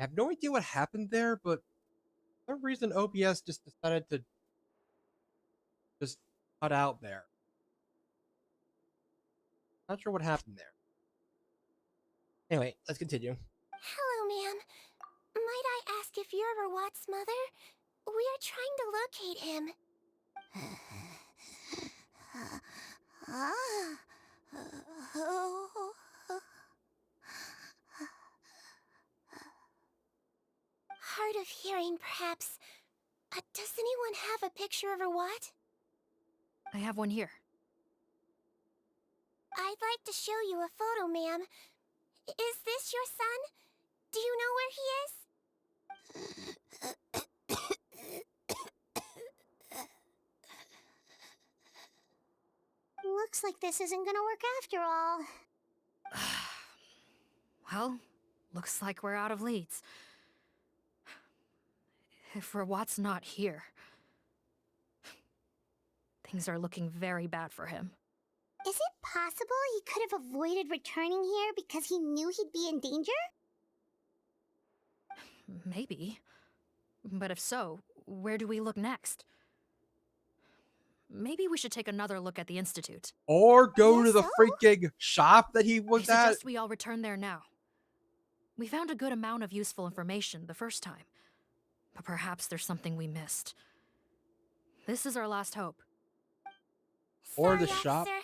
have no idea what happened there, but for some reason OBS just decided to just cut out there. Not sure what happened there. Anyway, let's continue. Hello, ma'am. Might I ask if you're Rawat's mother? We are trying to locate him. Hard of hearing, perhaps. Does anyone have a picture of Rawat? I have one here. I'd like to show you a photo, ma'am. Is this your son? Do you know where he is? Looks like this isn't gonna work after all. Well, looks like we're out of leads. If Rawat's not here, things are looking very bad for him. Is it possible he could have avoided returning here because he knew he'd be in danger? Maybe. But if so, where do we look next? Maybe we should take another look at the Institute. Or go to the so. freaking shop that he I was at. suggest we all return there now. We found a good amount of useful information the first time, but perhaps there's something we missed. This is our last hope. Or the Sorry, shop. officer,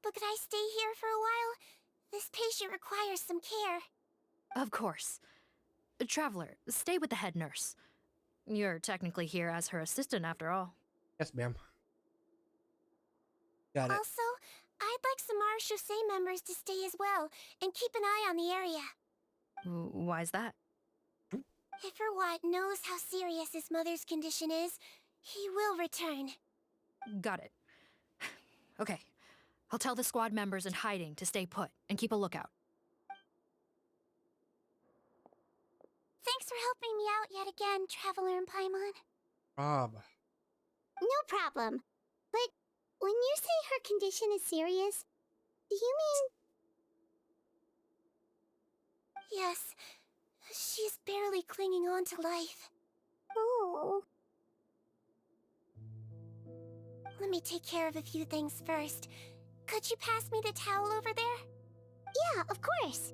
but could I stay here for a while? This patient requires some care. Of course. Traveler, stay with the head nurse. You're technically here as her assistant after all. Yes, ma'am. Got it. Also, I'd like some Marechaussee members to stay as well and keep an eye on the area. Why's that? If Rawat knows how serious his mother's condition is, he will return. Got it. Okay. I'll tell the squad members in hiding to stay put and keep a lookout. Thanks for helping me out yet again, Traveler and Paimon. Rob. No problem. But when you say her condition is serious, do you Yes, she's barely clinging on to life. mean... Oh... Let me take care of a few things first. Could you pass me the towel over there? Yeah, of course.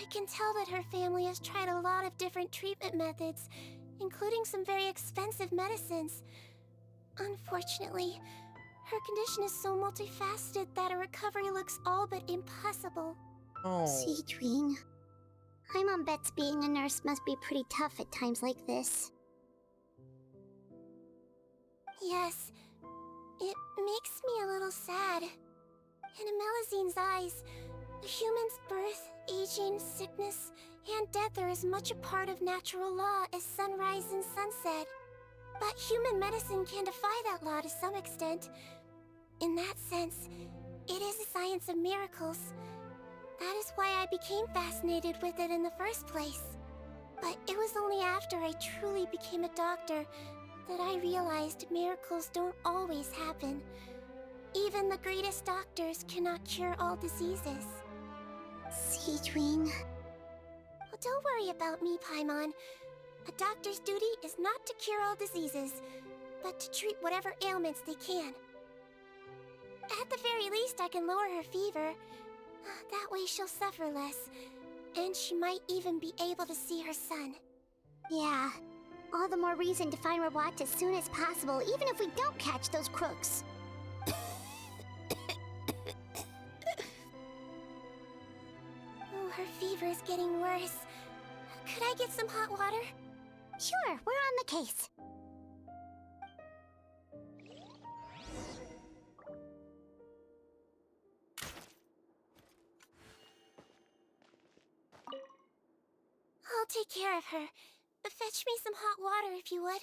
I can tell that her family has tried a lot of different treatment methods, including some very expensive medicines. Unfortunately, her condition is so multifaceted that a recovery looks all but impossible. Oh. Sigewinne. Paimon bets being a nurse must be pretty tough at times like this. Yes, it makes me a little sad. In Melizine's eyes, a human's birth, aging, sickness, and death are as much a part of natural law as sunrise and sunset. But human medicine can defy that law to some extent. In that sense, it is a science of miracles. That is why I became fascinated with it in the first place. But it was only after I truly became a doctor that I realized miracles don't always happen. Even the greatest doctors cannot cure all diseases. Sigewinne... Well, don't worry about me, Paimon. A doctor's duty is not to cure all diseases, but to treat whatever ailments they can. At the very least, I can lower her fever. That way she'll suffer less, and she might even be able to see her son. Yeah. All the more reason to find Rawat as soon as possible, even if we don't catch those crooks. Oh, her fever is getting worse. Could I get some hot water? Sure, we're on the case. I'll take care of her. Fetch me some hot water if you would.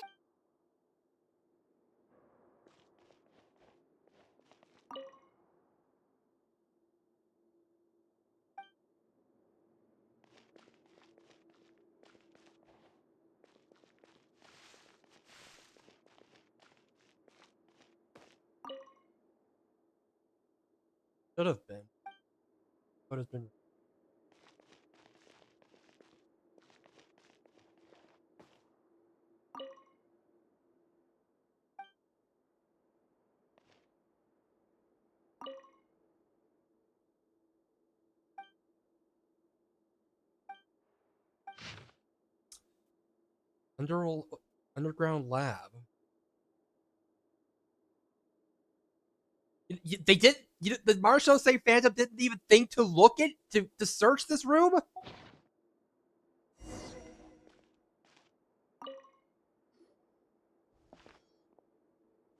Should have been. Would have been. Underground lab. They did. The Marshall say Phantom didn't even think to look at to search this room.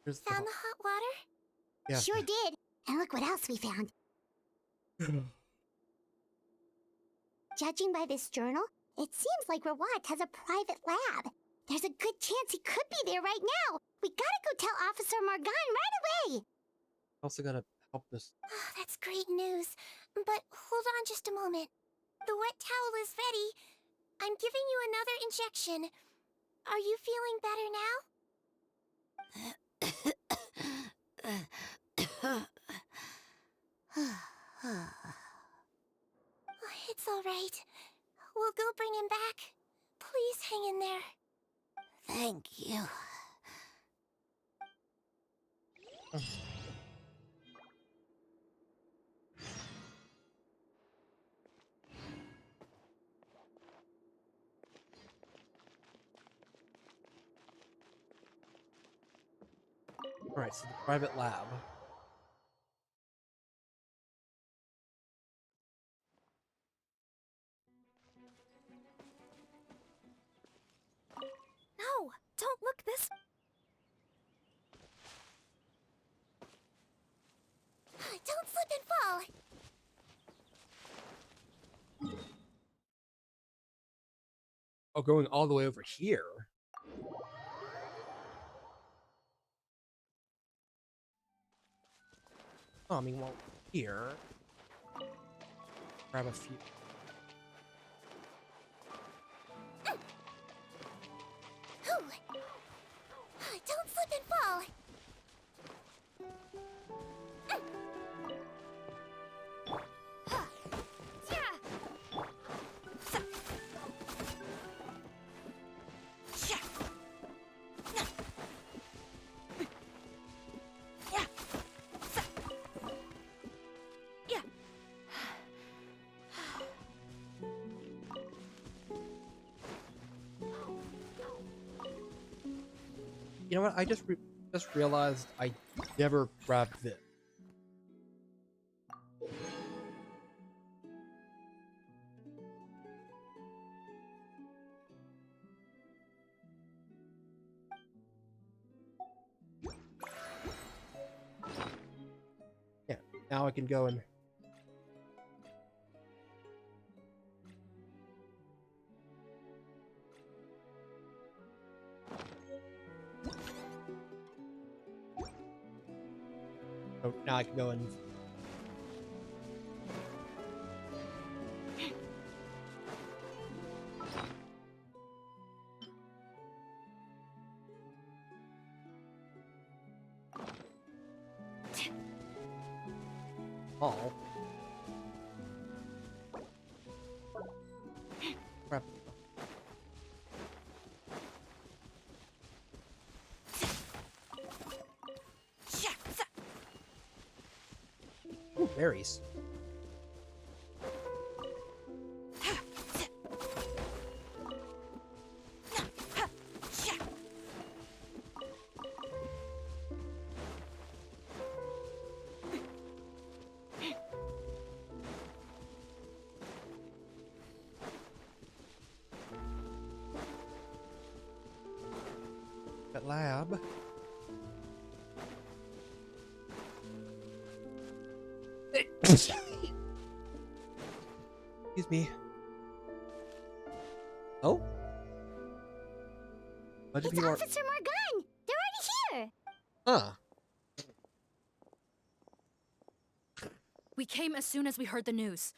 Here's Found the hot water? yeah. Sure did. And look what else we found. Judging by this journal, it seems like Rawat has a private lab. There's a good chance he could be there right now. We gotta go tell Officer Morgan right away. Also gotta help this. Oh, that's great news. But hold on just a moment. The wet towel is ready. I'm giving you another injection. Are you feeling better now? It's all right. We'll go bring him back. Please hang in there. Thank you. All right, so the private lab. No, don't look this. Don't slip and fall. Oh, going all the way over here. Oh, I mean, well, here. Grab a few. Don't slip and fall. You know what? I just realized I never grabbed this. Yeah, now I can go and. Oh, now I can go and. Oh. Crap. Ooh, berries. That lab. Excuse me. Oh? Bunch of It's people are. Officer Morgan. They're already here. Huh. We came as soon as we heard the news.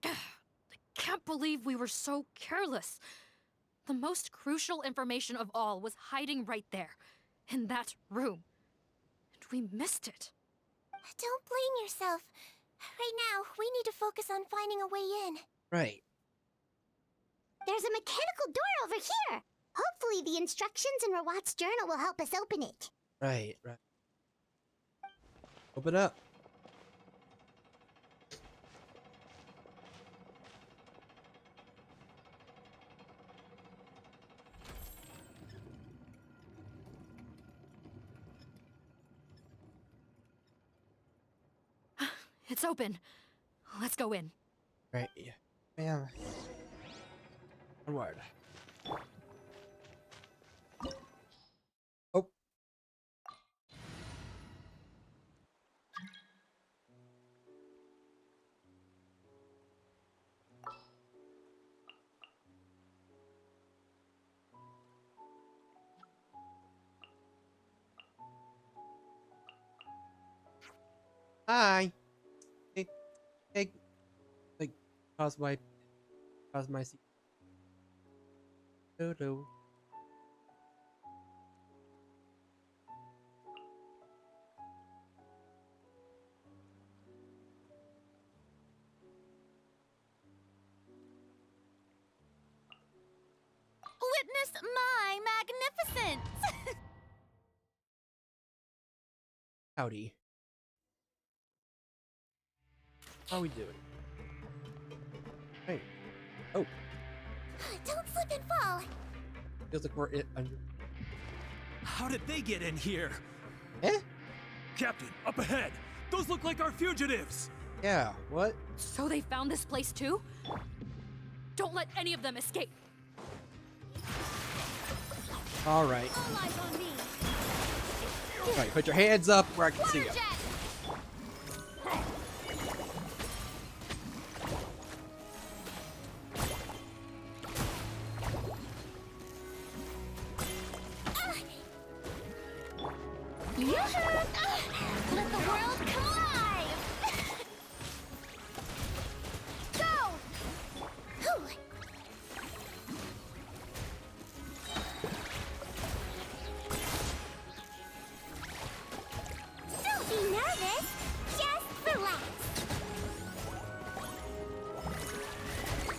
I can't believe we were so careless. The most crucial information of all was hiding right there, in that room. And we missed it. Don't blame yourself. Right now, we need to focus on finding a way in. Right. There's a mechanical door over here. Hopefully the instructions in Rawat's journal will help us open it. Right. Right. Open up. It's open. Let's go in. Right. Yeah. Man. Onward. Oh. Hi. Hey. Hey. Like, cause my seat. Dodo. Witness my magnificence! Howdy. How are we doing? Hey. Oh. Don't slip and fall. Feels like we're under. How did they get in here? Eh? Captain, up ahead! Those look like our fugitives! Yeah. What? So they found this place too? Don't let any of them escape. All right. All eyes on me. All right. Put your hands up where I can see you. Water jet! Let the world come alive! Go! Whew. Don't be nervous. Just relax.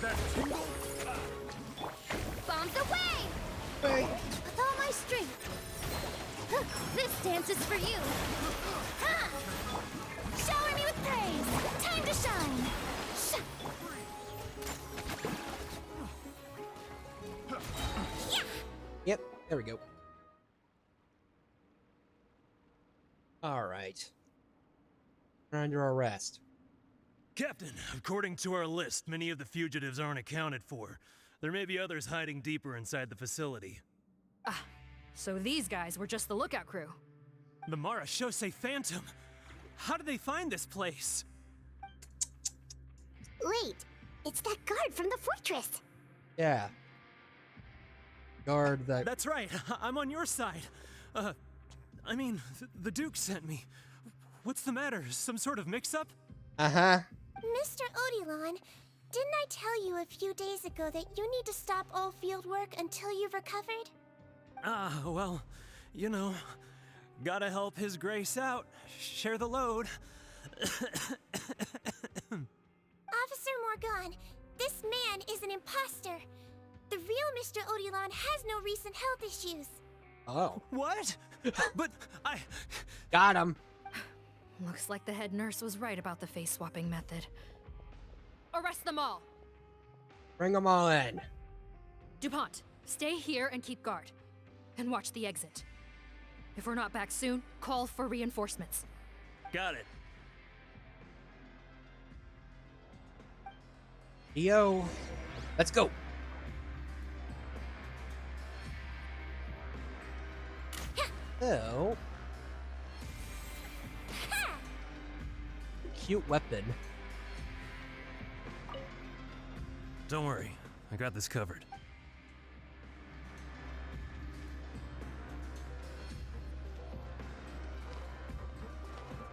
That tingle? Bombs away! Wait. With all my strength. This dance is for you. Ha! Shower me with praise. Time to shine. Yeah! Yep. There we go. All right. We're under arrest. Captain, according to our list, many of the fugitives aren't accounted for. There may be others hiding deeper inside the facility. So these guys were just the lookout crew. The Marashose Phantom! How did they find this place? Wait, it's that guard from the fortress. Yeah. Guard that. That's right, I'm on your side. I mean, the Duke sent me. What's the matter? Some sort of mix-up? Uh-huh. Mr. Odilon, didn't I tell you a few days ago that you need to stop all field work until you've recovered? Well, you know, gotta help His Grace out, share the load. Officer Morgan, this man is an imposter. The real Mr. Odilon has no recent health issues. Oh. What? But I... Got him. Looks like the head nurse was right about the face-swapping method. Arrest them all! Bring them all in. DuPont, stay here and keep guard. And watch the exit. If we're not back soon, call for reinforcements. Got it. Yo. Let's go. So. Cute weapon. Don't worry, I got this covered.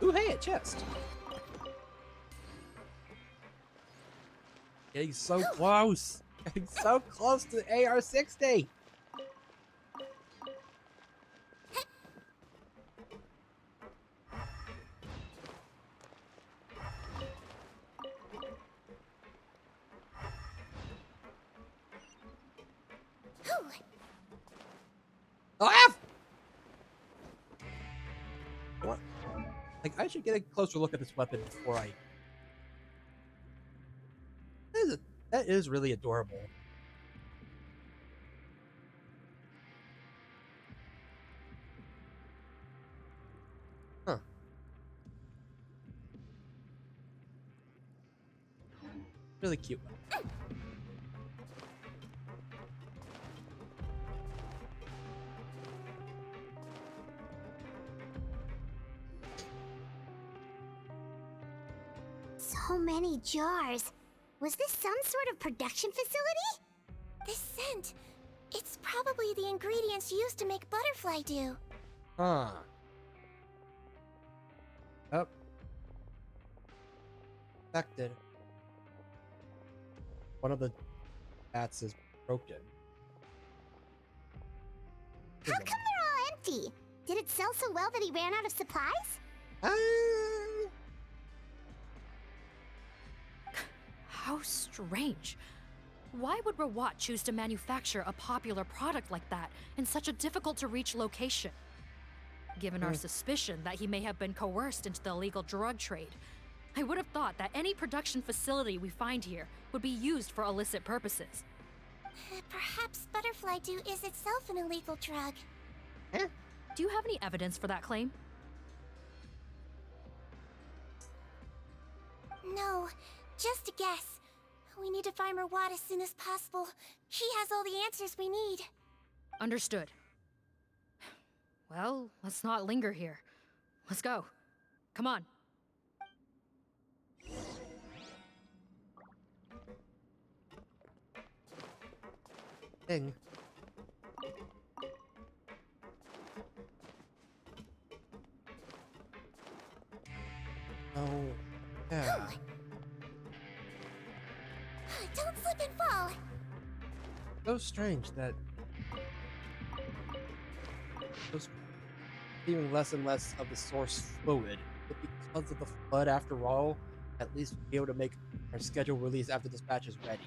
Ooh, hey, a chest. Getting so close. Getting so close to AR-60. What? Like, I should get a closer look at this weapon before I. That is really adorable. Huh. Really cute. So many jars. Was this some sort of production facility? This scent. It's probably the ingredients used to make butterfly dew. Huh. Up. Affected. One of the bats is broken. How come they're all empty? Did it sell so well that he ran out of supplies? How strange. Why would Rawat choose to manufacture a popular product like that in such a difficult-to-reach location? Given our suspicion that he may have been coerced into the illegal drug trade, I would have thought that any production facility we find here would be used for illicit purposes. Perhaps butterfly dew is itself an illegal drug. Do you have any evidence for that claim? No, just a guess. We need to find Rawat as soon as possible. He has all the answers we need. Understood. Well, let's not linger here. Let's go. Come on. Thing. Oh, yeah. Don't slip and fall. So strange that those even less and less of the source fluid, but because of the flood after all, at least we'll be able to make our scheduled release after this batch is ready.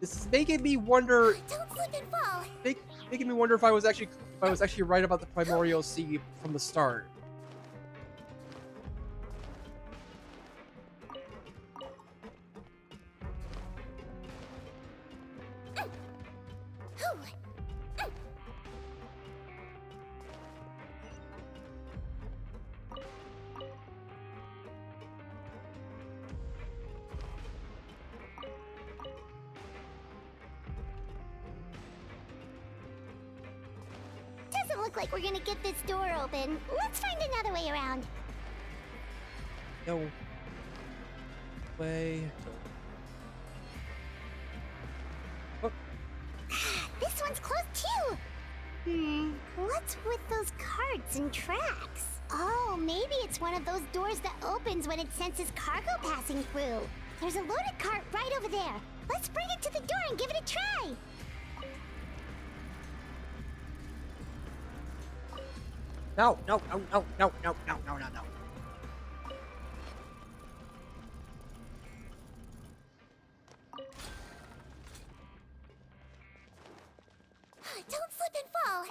This is making me wonder. Don't slip and fall. Making me wonder if I was actually right about the primordial sea from the start. Doesn't look like we're gonna get this door open. Let's find another way around. No way. Oh, This one's closed too. What's with those carts and tracks? Oh, maybe it's one of those doors that opens when it senses cargo passing through. There's a loaded cart right over there. Let's bring it to the door and give it a try. no, no, no, no, no, no, no, no, no, no. Don't slip and fall.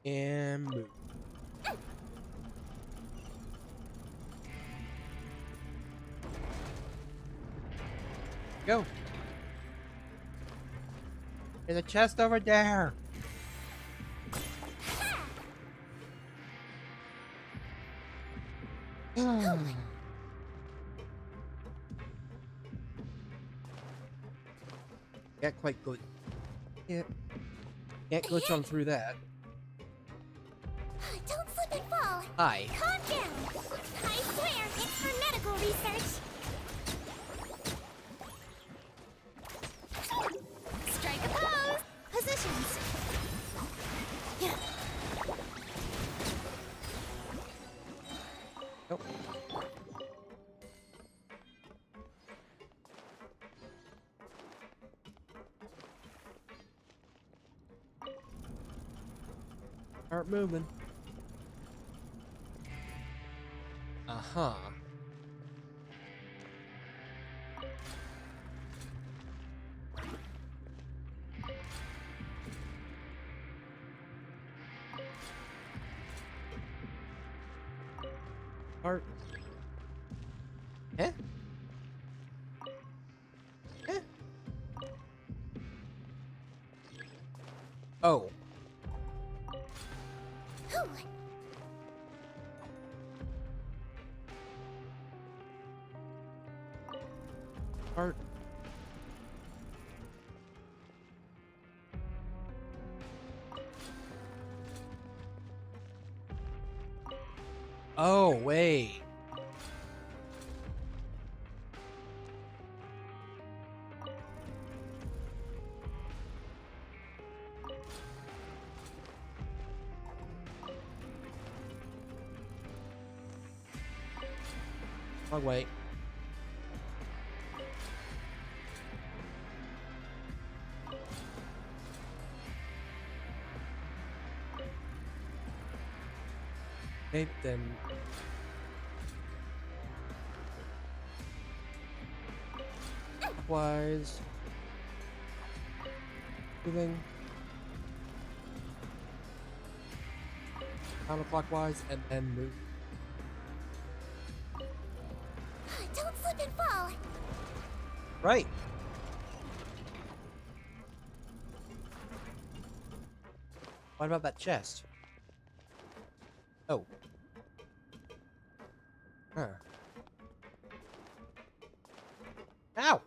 And move. Go. There's a chest over there. Can't quite glitch. Can't glitch on through that. Don't slip and fall. Hi. Calm down. I swear it's for medical research. Strike a pose. Positions. Nope. Start moving. Uh-huh. Start. Eh? Eh? Oh. Whew. Start. Oh, wait. Wrong way. Okay, then. Clockwise. Moving. Counterclockwise, and then move. Don't slip and fall. Right. What about that chest? Oh. Huh. Ow!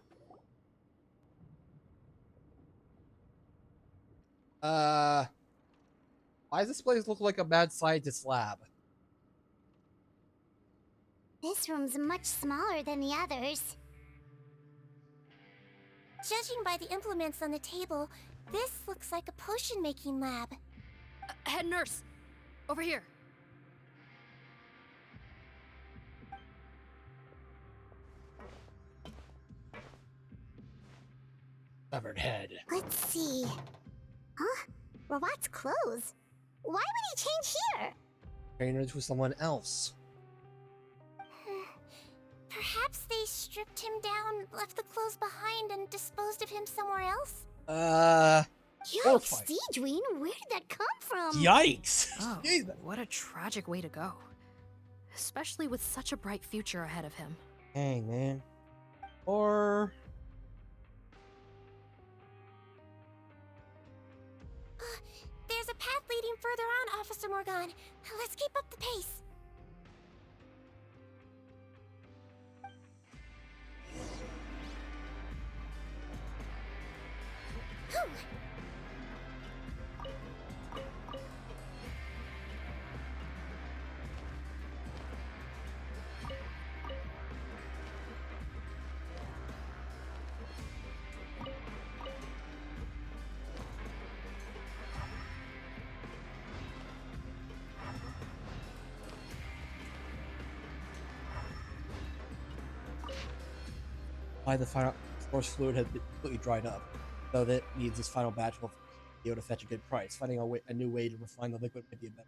Why does this place look like a mad scientist lab? This room's much smaller than the others. Judging by the implements on the table, this looks like a potion-making lab. Head nurse, over here. Severed head. Let's see. Huh? Robot's clothes? Why would he change here? Trainer to someone else. Perhaps they stripped him down, left the clothes behind, and disposed of him somewhere else? Yikes, Horrifying. Sigewinne, where did that come from? Yikes! Oh, Jeez. what a tragic way to go. Especially with such a bright future ahead of him. Dang, man. Or... There's a path leading further on, Officer Morgan. Let's keep up the pace. Whew. Why the final source fluid had been completely dried up. So that means this final batch will be able to fetch a good price. Finding a new way to refine the liquid might be a better.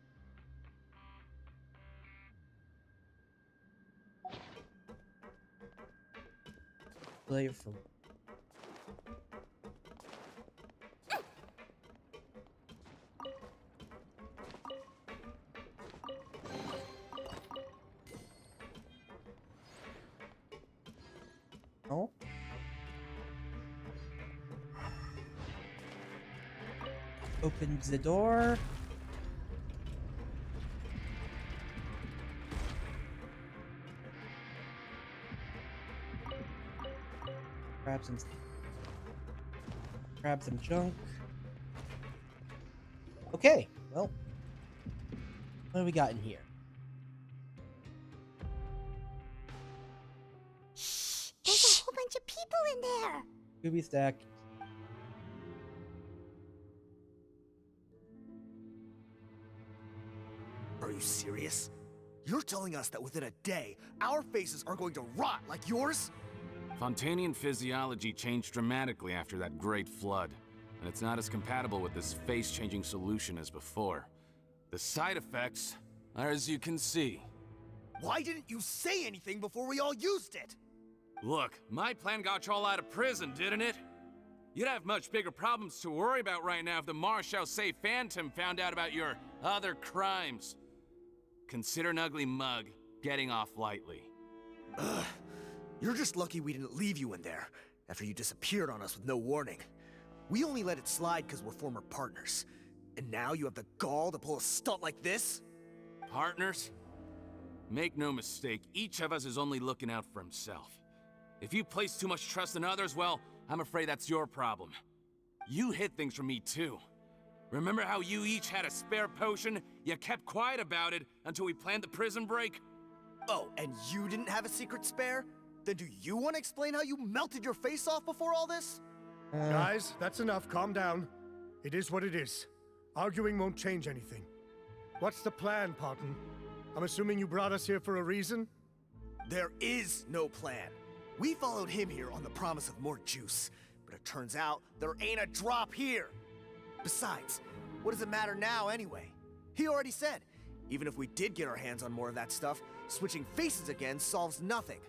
Later for oh. Open the door. Grab some junk. Okay, well, what do we got in here? Shh, there's a whole bunch of people in there. Scooby stack. Are you serious? You're telling us that within a day, our faces are going to rot like yours? Fontanian physiology changed dramatically after that great flood, and it's not as compatible with this face-changing solution as before. The side effects are as you can see. Why didn't you say anything before we all used it? Look, my plan got you all out of prison, didn't it? You'd have much bigger problems to worry about right now if the Marshal Say Phantom found out about your other crimes. Consider an ugly mug getting off lightly. Ugh. You're just lucky we didn't leave you in there after you disappeared on us with no warning. We only let it slide because we're former partners. And now you have the gall to pull a stunt like this? Partners? Make no mistake, each of us is only looking out for himself. If you place too much trust in others, well, I'm afraid that's your problem. You hid things from me too. Remember how you each had a spare potion? You kept quiet about it until we planned the prison break? Oh, and you didn't have a secret spare? Then do you want to explain how you melted your face off before all this? Guys, that's enough. Calm down. It is what it is. Arguing won't change anything. What's the plan, Parton? I'm assuming you brought us here for a reason? There is no plan. We followed him here on the promise of more juice, but it turns out there ain't a drop here. Besides, what does it matter now anyway? He already said, even if we did get our hands on more of that stuff, switching faces again solves nothing.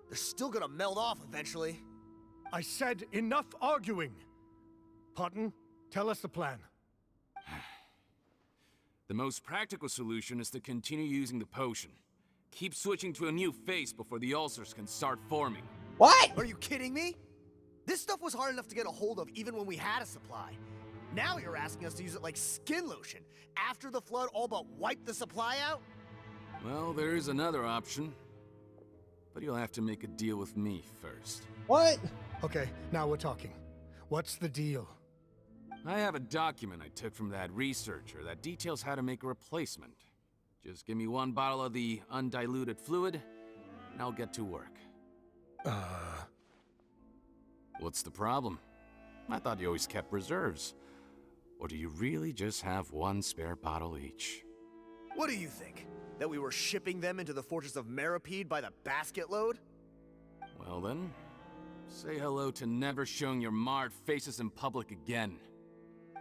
They're still gonna melt off eventually. I said enough arguing! Parton, tell us the plan. The most practical solution is to continue using the potion. Keep switching to a new face before the ulcers can start forming. What? Are you kidding me? This stuff was hard enough to get a hold of even when we had a supply. Now you're asking us to use it like skin lotion after the flood all but wiped the supply out? Well, there is another option. But you'll have to make a deal with me first. What? Okay, now we're talking. What's the deal? I have a document I took from that researcher that details how to make a replacement. Just give me one bottle of the undiluted fluid, and I'll get to work. What's the problem? I thought you always kept reserves. Or do you really just have one spare bottle each? What do you think? That we were shipping them into the fortress of Meripede by the basket load? Well then, say hello to never showing your marred faces in public again.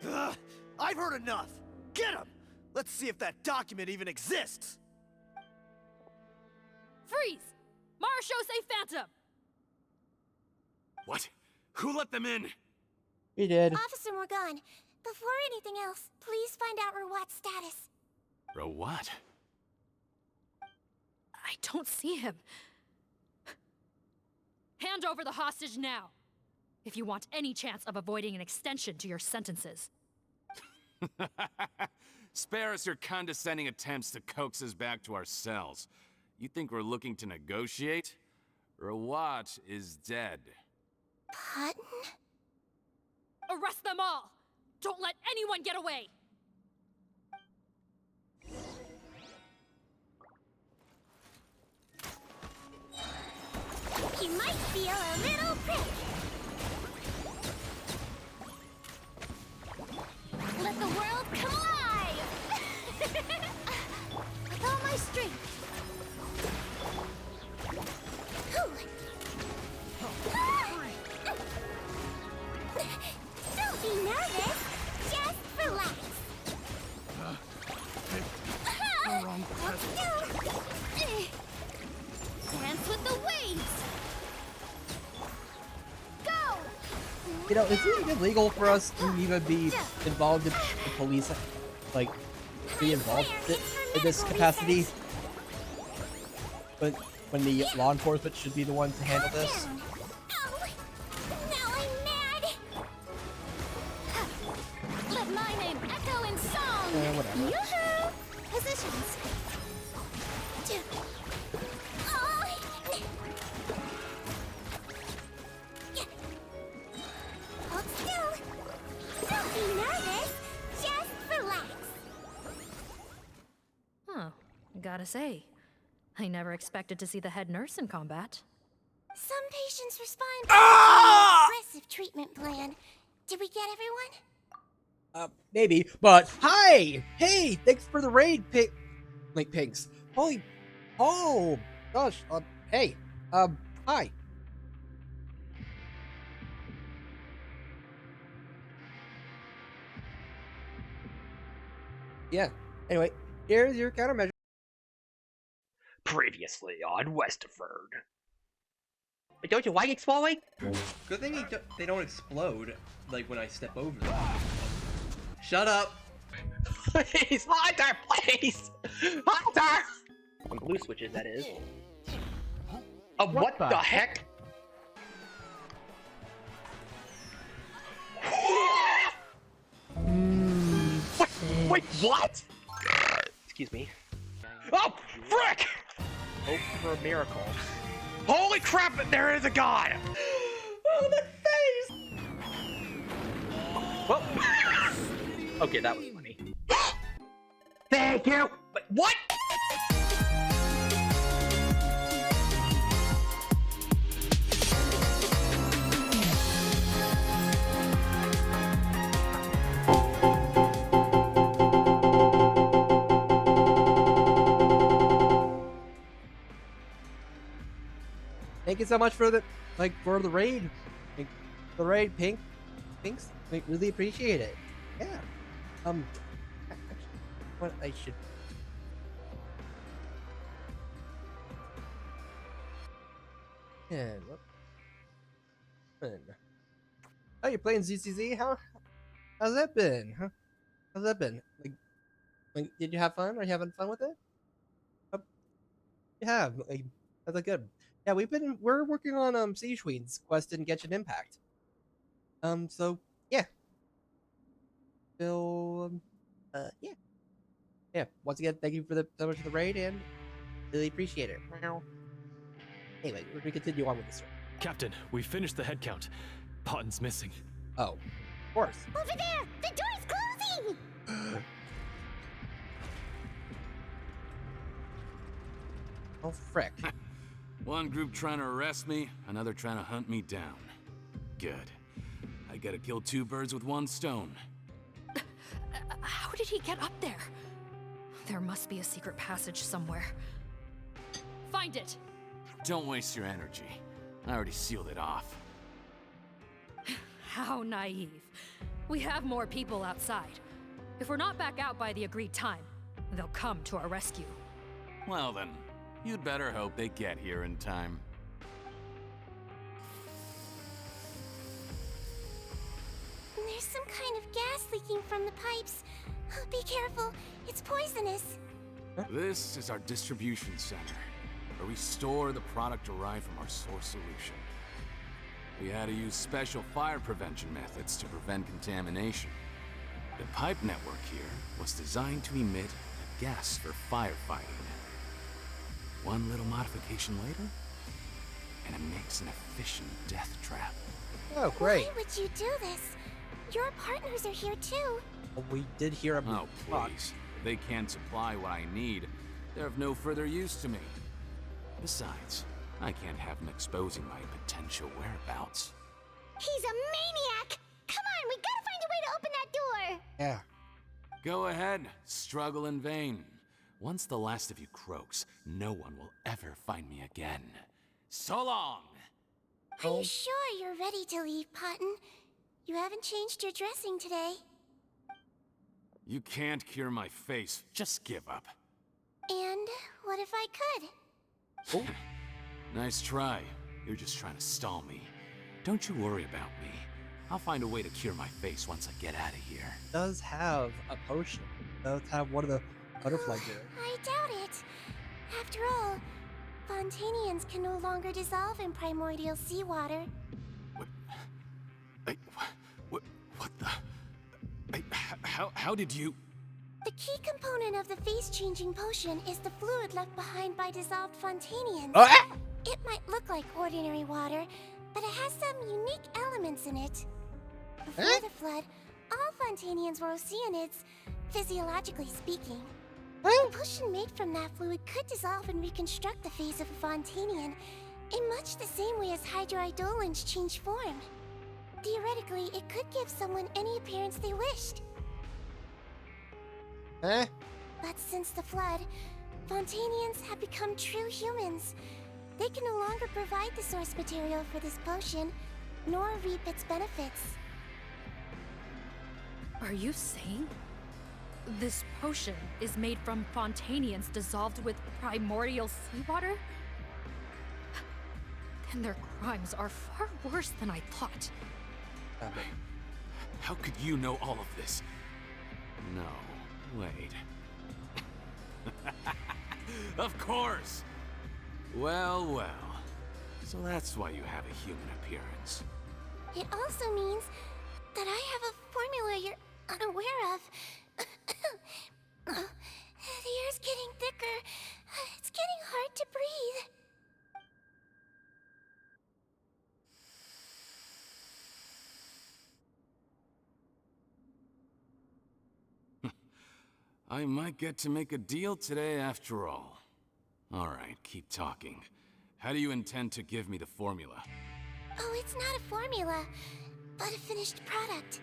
Ugh, I've heard enough! Get him! Let's see if that document even exists! Freeze! Marshal Say Phantom! What? Who let them in? We did. Officer Morgan, before anything else, please find out Rawat's status. What? I don't see him. Hand over the hostage now, if you want any chance of avoiding an extension to your sentences. Spare us your condescending attempts to coax us back to our cells. You think we're looking to negotiate? Rawat is dead. Parton? Arrest them all! Don't let anyone get away! He might feel a little prick. Let the world come alive! With all my strength. Don't be nervous. Just relax. Let's go. Dance with the waves. Go. You know, is it even legal for us to even be involved in the police, like, be involved in this capacity? But when the law enforcement should be the ones to handle this? Ow. Now I'm mad. Let my name echo in song. Whatever. Yoo-hoo! Positions. Oh. Hold still. Don't be nervous. Just relax. Huh. Gotta say, I never expected to see the head nurse in combat. Some patients respond to an aggressive treatment plan. Did we get everyone? Maybe, but hi! Hey, thanks for the raid, pigs. Holy, oh, gosh, hey, hi. Yeah, Anyway, here's your countermeasure. Previously on Westerford. Don't you like exploding? Good thing they don't explode, like when I step over them. Shut up! Please, Hunter, please! Hunter! On blue switches, that is. What the heck? Wait, what? Excuse me. Oh, frick! Hope for a miracle. Holy crap, there is a god! Oh, the face! Well, okay, that was funny. Thank you! But what? Thank you so much for the raid. Like, the raid, Pinks. We really appreciate it. Yeah. Actually, what I should. Yeah. Oh, you're playing ZCZ? How's that been? Huh? How's that been? Like, did you have fun? Are you having fun with it? You have. Like, that's like good. Yeah, we're working on Sigewinne's quest in Genshin Impact. So yeah. So yeah. Yeah. Once again, thank you for so much for the raid and really appreciate it. Anyway, we're gonna continue on with the story. Captain, we finished the head count. Potten's missing. Oh, of course. Over there! The door's closing! Oh frick. One group trying to arrest me, another trying to hunt me down. Good. I gotta kill two birds with one stone. How did he get up there? There must be a secret passage somewhere. Find it! Don't waste your energy. I already sealed it off. How naive. We have more people outside. If we're not back out by the agreed time, they'll come to our rescue. Well then, you'd better hope they get here in time. There's some kind of gas leaking from the pipes. Oh, be careful, it's poisonous. This is our distribution center, where we store the product derived from our source solution. We had to use special fire prevention methods to prevent contamination. The pipe network here was designed to emit a gas for firefighting. One little modification later, and it makes an efficient death trap. Oh, great. Why would you do this? Your partners are here too. Well, we did hear about. Oh, please. If they can't supply what I need, they're of no further use to me. Besides, I can't have them exposing my potential whereabouts. He's a maniac! Come on, we gotta find a way to open that door! Yeah. Go ahead, struggle in vain. Once the last of you croaks, no one will ever find me again. So long! Are you sure you're ready to leave, Potten? You haven't changed your dressing today. You can't cure my face, just give up. And what if I could? Oh. Nice try. You're just trying to stall me. Don't you worry about me. I'll find a way to cure my face once I get out of here. Does have a potion. Does have one of the butterfly gear. I doubt it. After all, Fontanians can no longer dissolve in primordial seawater. What the? How did you? The key component of the face-changing potion is the fluid left behind by dissolved Fontanians. It might look like ordinary water, but it has some unique elements in it. Before the flood, all Fontanians were oceanids, physiologically speaking. The potion made from that fluid could dissolve and reconstruct the face of a Fontanian in much the same way as hydroidolins change form. Theoretically, it could give someone any appearance they wished. But since the flood, Fontanians have become true humans. They can no longer provide the source material for this potion, nor reap its benefits. Are you saying This potion is made from Fontanians dissolved with primordial seawater? Then their crimes are far worse than I thought. How could you know all of this? No, wait. Of course! Well, well. So that's why you have a human appearance. It also means that I have a formula you're unaware of. The air's getting thicker. It's getting hard to breathe. I might get to make a deal today after all. Alright, keep talking. How do you intend to give me the formula? Oh, it's not a formula, but a finished product.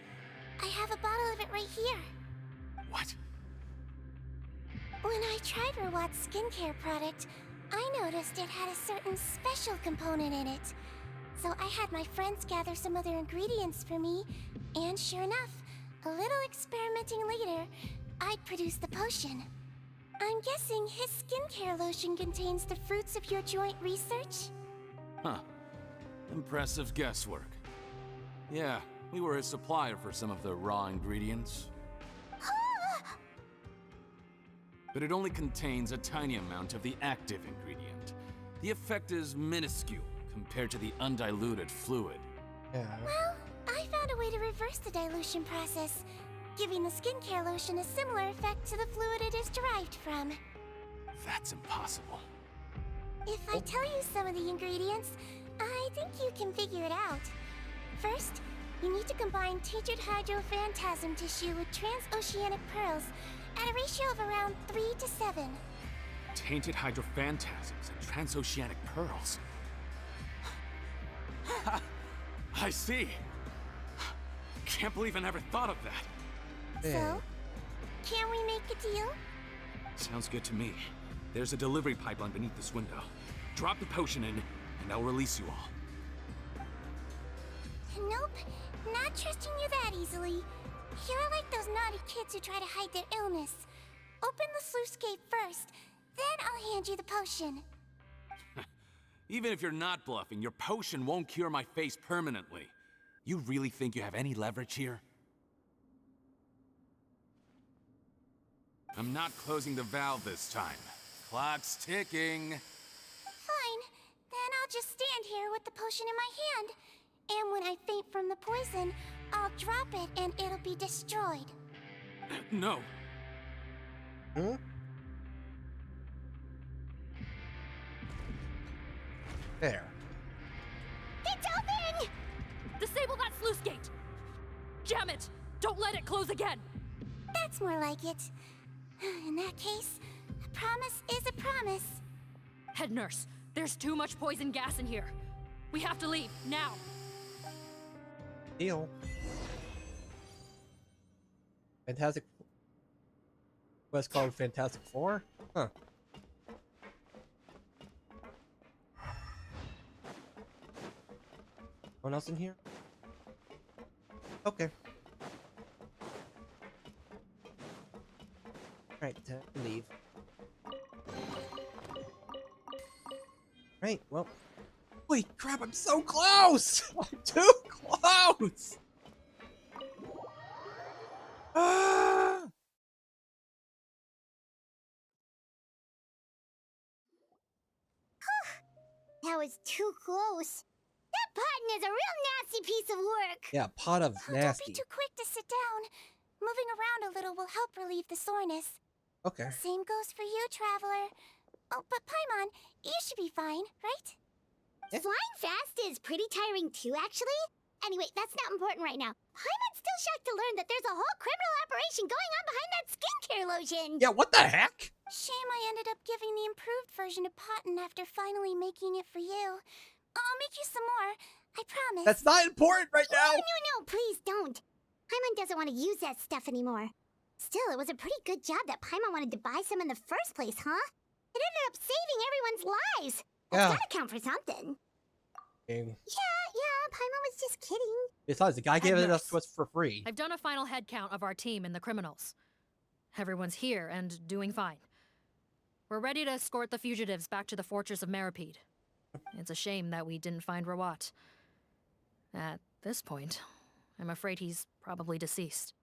I have a bottle of it right here. What? When I tried Rawat's skincare product, I noticed it had a certain special component in it. So I had my friends gather some other ingredients for me, and sure enough, a little experimenting later, I'd produced the potion. I'm guessing his skincare lotion contains the fruits of your joint research? Huh. Impressive guesswork. Yeah, we were a supplier for some of the raw ingredients. But it only contains a tiny amount of the active ingredient. The effect is minuscule compared to the undiluted fluid. Yeah. Well, I found a way to reverse the dilution process, giving the skincare lotion a similar effect to the fluid it is derived from. That's impossible. If I tell you some of the ingredients, I think you can figure it out. First, you need to combine tainted hydrophantasm tissue with transoceanic pearls at a ratio of around 3 to 7. Tainted hydrophantasms and transoceanic pearls. I see. Can't believe I never thought of that. So, can we make a deal? Sounds good to me. There's a delivery pipeline beneath this window. Drop the potion in, and I'll release you all. Nope, not trusting you that easily. You're like those naughty kids who try to hide their illness. Open the sluice gate first, then I'll hand you the potion. Even if you're not bluffing, your potion won't cure my face permanently. You really think you have any leverage here? I'm not closing the valve this time. Clock's ticking. Fine, then I'll just stand here with the potion in my hand. And when I faint from the poison, I'll drop it and it'll be destroyed. No. Hmm? There. It's open! Disable that sluice gate! Jam it! Don't let it close again! That's more like it. In that case, a promise is a promise. Head nurse, there's too much poison gas in here. We have to leave, now! Deal. Fantastic. What's called Fantastic Four? Huh. No one else in here? Okay. Right, time to leave. Right, well. Holy crap, I'm so close! I'm too close! Ah! That was too close. That button is a real nasty piece of work. Yeah, pot of Don't be nasty. too quick to sit down. Moving around a little will help relieve the soreness. Okay. Same goes for you, Traveler. Oh, but Paimon, you should be fine, right? Yeah. Flying fast is pretty tiring too, actually. Anyway, that's not important right now. Paimon's still shocked to learn that there's a whole criminal operation going on behind that skincare lotion. Yeah, what the heck? Shame I ended up giving the improved version to Potten after finally making it for you. I'll make you some more, I promise. That's not important right now! No, please don't. Paimon doesn't want to use that stuff anymore. Still, it was a pretty good job that Paimon wanted to buy some in the first place, huh? It ended up saving everyone's lives. That's Yeah. gotta count for something. Okay. Yeah, Paimon was just kidding. Besides, the guy gave it Nurse. us to us for free. I've done a final head count of our team and the criminals. Everyone's here and doing fine. We're ready to escort the fugitives back to the fortress of Meripede. It's a shame that we didn't find Rawat. At this point, I'm afraid he's probably deceased.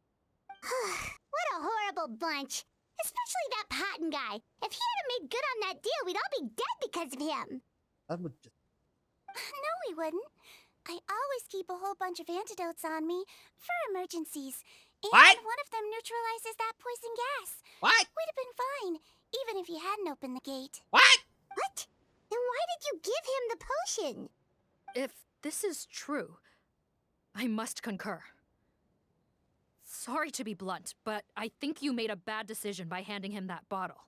What a horrible bunch. Especially that Patton guy. If he hadn't made good on that deal, we'd all be dead because of him. I would just. No, we wouldn't. I always keep a whole bunch of antidotes on me for emergencies. And What? one of them neutralizes that poison gas. What? We'd have been fine, even if you hadn't opened the gate. What? What? Then why did you give him the potion? If this is true, I must concur. Sorry to be blunt, but I think you made a bad decision by handing him that bottle.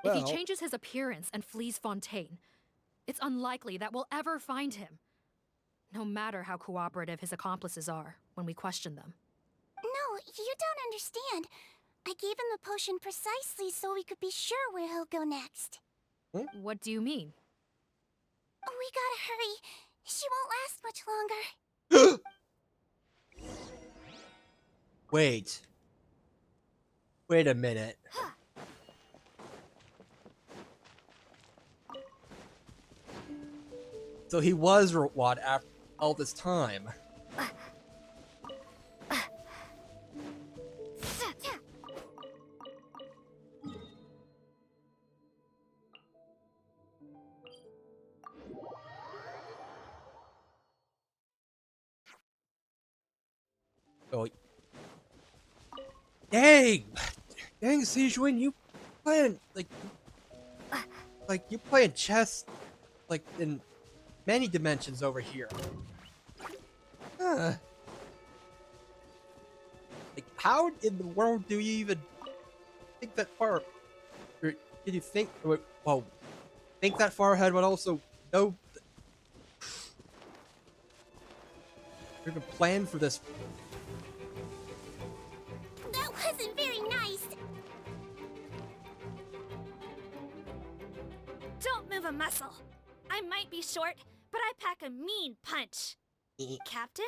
If Well- he changes his appearance and flees Fontaine, it's unlikely that we'll ever find him. No matter how cooperative his accomplices are when we question them. No, you don't understand. I gave him the potion precisely so we could be sure where he'll go next. What do you mean? We gotta hurry. She won't last much longer. Wait. Wait a minute. So he was Rawat after all this time. Oh, dang, Sigewinne, you playing like you playing chess, like in many dimensions over here. Like, how in the world do you even think that far? Or did you think, well, think that far ahead, but also know, or even plan for this? That wasn't very nice. Don't move a muscle. I might be short, but I pack a mean punch. Captain,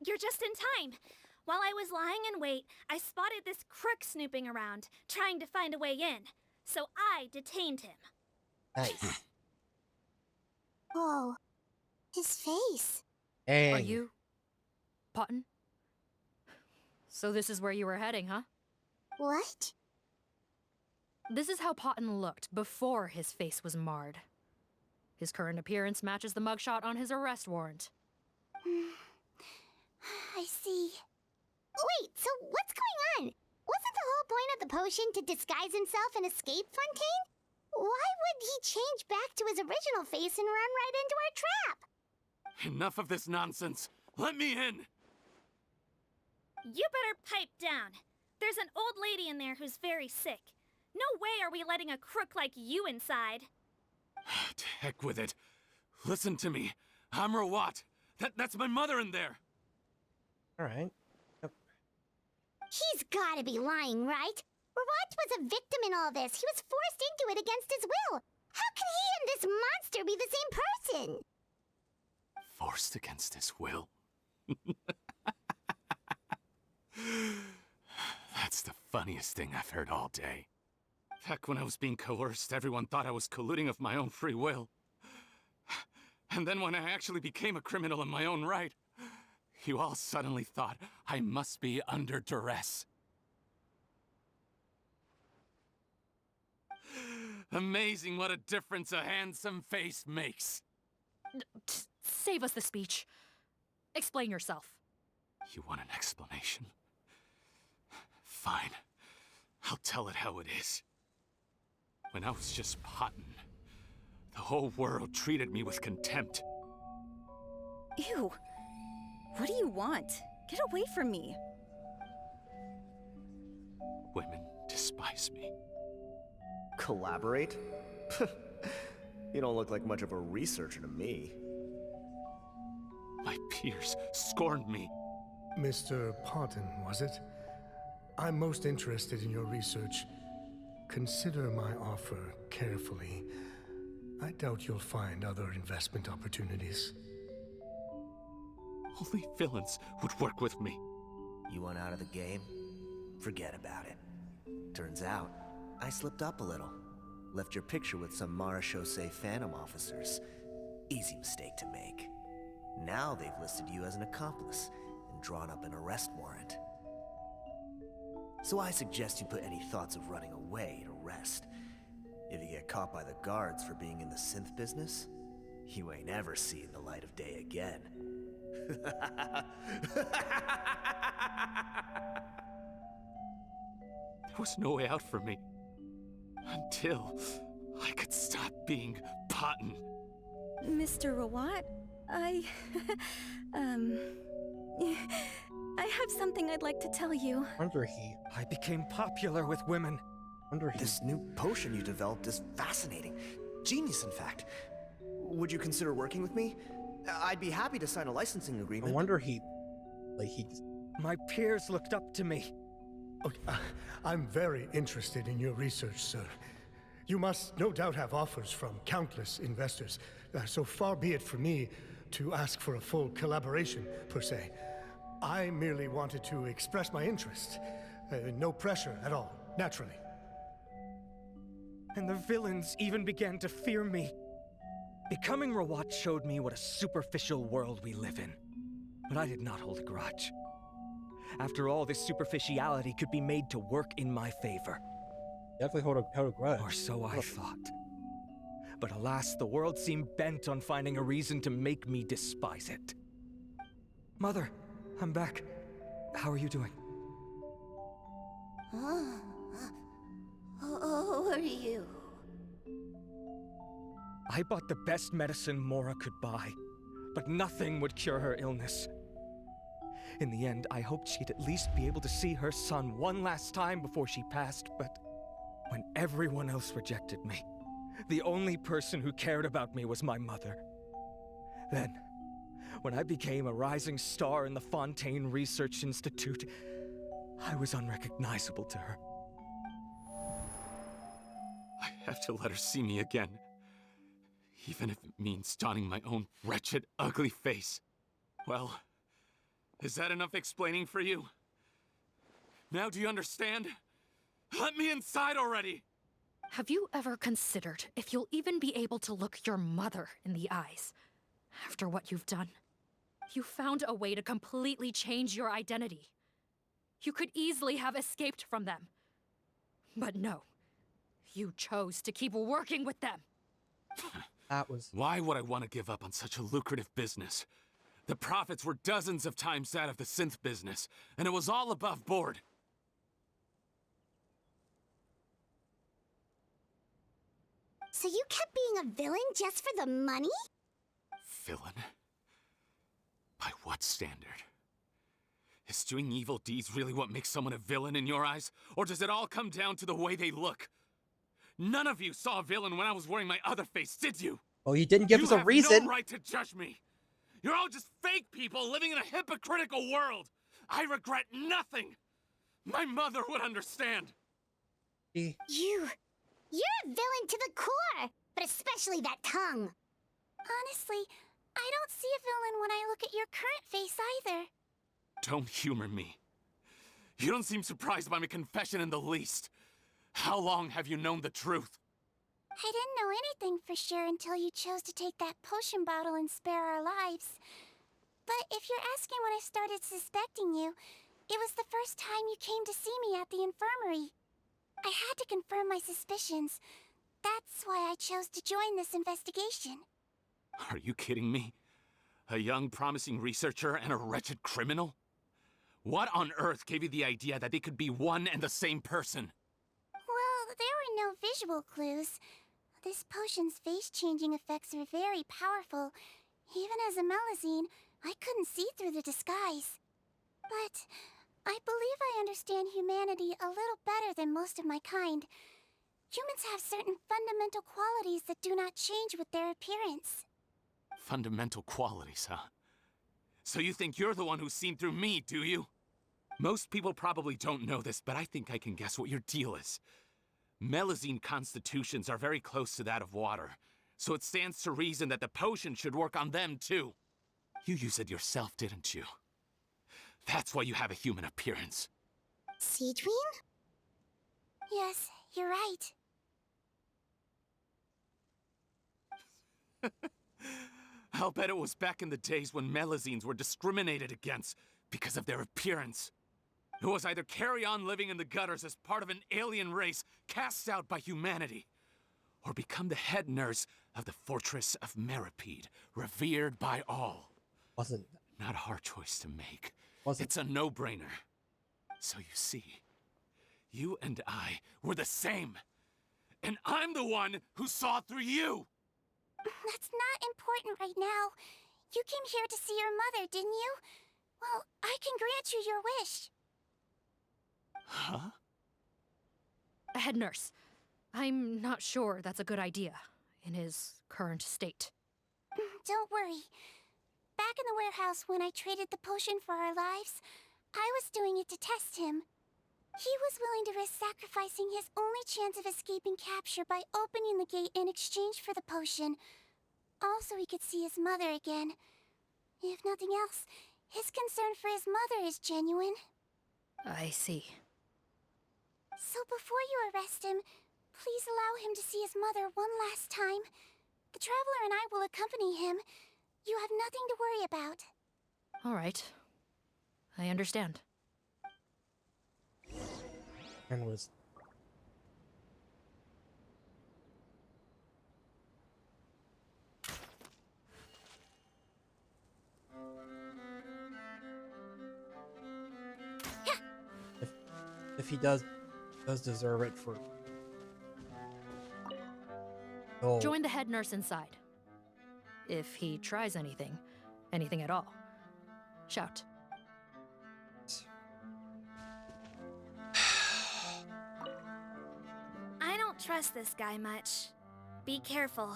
you're just in time. While I was lying in wait, I spotted this crook snooping around, trying to find a way in. So I detained him. Nice. Oh, his face. Dang. Are you... Potton? So this is where you were heading, huh? What? This is how Potton looked before his face was marred. His current appearance matches the mugshot on his arrest warrant. I see. Wait, so what's going on? Wasn't the whole point of the potion to disguise himself and escape Fontaine? Why would he change back to his original face and run right into our trap? Enough of this nonsense. Let me in. You better pipe down. There's an old lady in there who's very sick. No way are we letting a crook like you inside. To heck with it. Listen to me. I'm Rawat. That's my mother in there. All right. He's gotta be lying, right? Rawat was a victim in all this. He was forced into it against his will. How can he and this monster be the same person? Forced against his will. That's the funniest thing I've heard all day. Back when I was being coerced, everyone thought I was colluding of my own free will. And then when I actually became a criminal in my own right, you all suddenly thought I must be under duress. Amazing what a difference a handsome face makes. Save us the speech. Explain yourself. You want an explanation? Fine. I'll tell it how it is. When I was just Potton, the whole world treated me with contempt. Ew. What do you want? Get away from me. Women despise me. Collaborate? You don't look like much of a researcher to me. My peers scorned me. Mr. Potton, was it? I'm most interested in your research. Consider my offer carefully. I doubt you'll find other investment opportunities. Only villains would work with me. You want out of the game? Forget about it. Turns out, I slipped up a little. Left your picture with some Marechaussee Phantom officers. Easy mistake to make. Now they've listed you as an accomplice and drawn up an arrest warrant. So I suggest you put any thoughts of running away to rest. If you get caught by the guards for being in the synth business, you ain't ever seeing the light of day again. There was no way out for me. Until I could stop being Potton. Mr. Rawat, I have something I'd like to tell you. Wonder he. I became popular with women. Wonder he. This new potion you developed is fascinating. Genius, in fact. Would you consider working with me? I'd be happy to sign a licensing I agreement. wonder he. Like he. My peers looked up to me. Okay, I'm very interested in your research, sir. You must no doubt have offers from countless investors. So far be it from me to ask for a full collaboration, per se. I merely wanted to express my interest. No pressure at all, naturally. And the villains even began to fear me. Becoming Rawat showed me what a superficial world we live in. But I did not hold a grudge. After all, this superficiality could be made to work in my favor. Definitely hold a grudge. Or so I thought. But alas, the world seemed bent on finding a reason to make me despise it. Mother, I'm back. How are you doing? Who are you? I bought the best medicine Mora could buy, but nothing would cure her illness. In the end, I hoped she'd at least be able to see her son one last time before she passed, but when everyone else rejected me, the only person who cared about me was my mother. Then, when I became a rising star in the Fontaine Research Institute, I was unrecognizable to her. I have to let her see me again. Even if it means donning my own wretched, ugly face. Well, is that enough explaining for you? Now do you understand? Let me inside already! Have you ever considered if you'll even be able to look your mother in the eyes after what you've done? You found a way to completely change your identity. You could easily have escaped from them. But no, you chose to keep working with them. That was. Why would I want to give up on such a lucrative business? The profits were dozens of times that of the synth business, and it was all above board. So you kept being a villain just for the money? Villain? By what standard? Is doing evil deeds really what makes someone a villain in your eyes? Or does it all come down to the way they look? None of you saw a villain when I was wearing my other face, did you? Oh, you didn't give us a reason. You have no right to judge me. You're all just fake people living in a hypocritical world. I regret nothing. My mother would understand. You're a villain to the core, but especially that tongue. Honestly, I don't see a villain when I look at your current face either. Don't humor me. You don't seem surprised by my confession in the least. How long have you known the truth? I didn't know anything for sure until you chose to take that potion bottle and spare our lives. But if you're asking when I started suspecting you, it was the first time you came to see me at the infirmary. I had to confirm my suspicions. That's why I chose to join this investigation. Are you kidding me? A young, promising researcher and a wretched criminal? What on earth gave you the idea that they could be one and the same person? Well, there were no visual clues. This potion's face-changing effects are very powerful. Even as a Melusine, I couldn't see through the disguise. But I believe I understand humanity a little better than most of my kind. Humans have certain fundamental qualities that do not change with their appearance. Fundamental qualities, huh? So you think you're the one who's seen through me, do you? Most people probably don't know this, but I think I can guess what your deal is. Melusine constitutions are very close to that of water, so it stands to reason that the potion should work on them too. You use it yourself, didn't you? That's why you have a human appearance. Sigewinne? Yes, you're right. I'll bet it was back in the days when Melazines were discriminated against because of their appearance. It was either carry on living in the gutters as part of an alien race cast out by humanity, or become the head nurse of the fortress of Meripede, revered by all. Wasn't Not a hard choice to make. Wasn't It's a no-brainer. So you see, you and I were the same. And I'm the one who saw through you! That's not important right now. You came here to see your mother, didn't you? Well, I can grant you your wish. Huh? Head nurse, I'm not sure that's a good idea in his current state. Don't worry. Back in the warehouse when I traded the potion for our lives, I was doing it to test him. He was willing to risk sacrificing his only chance of escaping capture by opening the gate in exchange for the potion. Also, he could see his mother again. If nothing else, his concern for his mother is genuine. I see. So before you arrest him, please allow him to see his mother one last time. The Traveler and I will accompany him. You have nothing to worry about. All right. I understand. and was if he does deserve it for Join the head nurse inside. If he tries anything at all, shout. I don't trust this guy much. Be careful.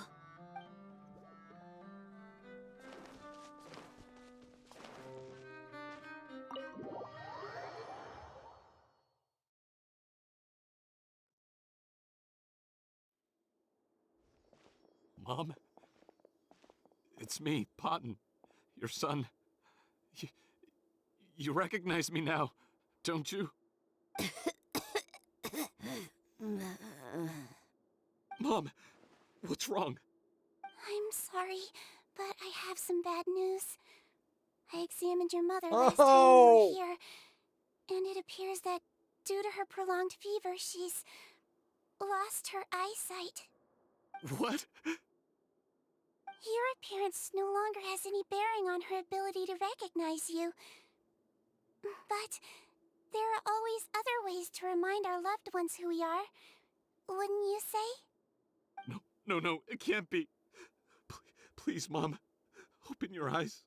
Mom? It's me, Potton, your son. You recognize me now, don't you? Mom, what's wrong? I'm sorry, but I have some bad news. I examined your mother last time you were here, and it appears that due to her prolonged fever, she's lost her eyesight. What? Your appearance no longer has any bearing on her ability to recognize you. But there are always other ways to remind our loved ones who we are. Wouldn't you say? No, it can't be. Please, Mom, open your eyes.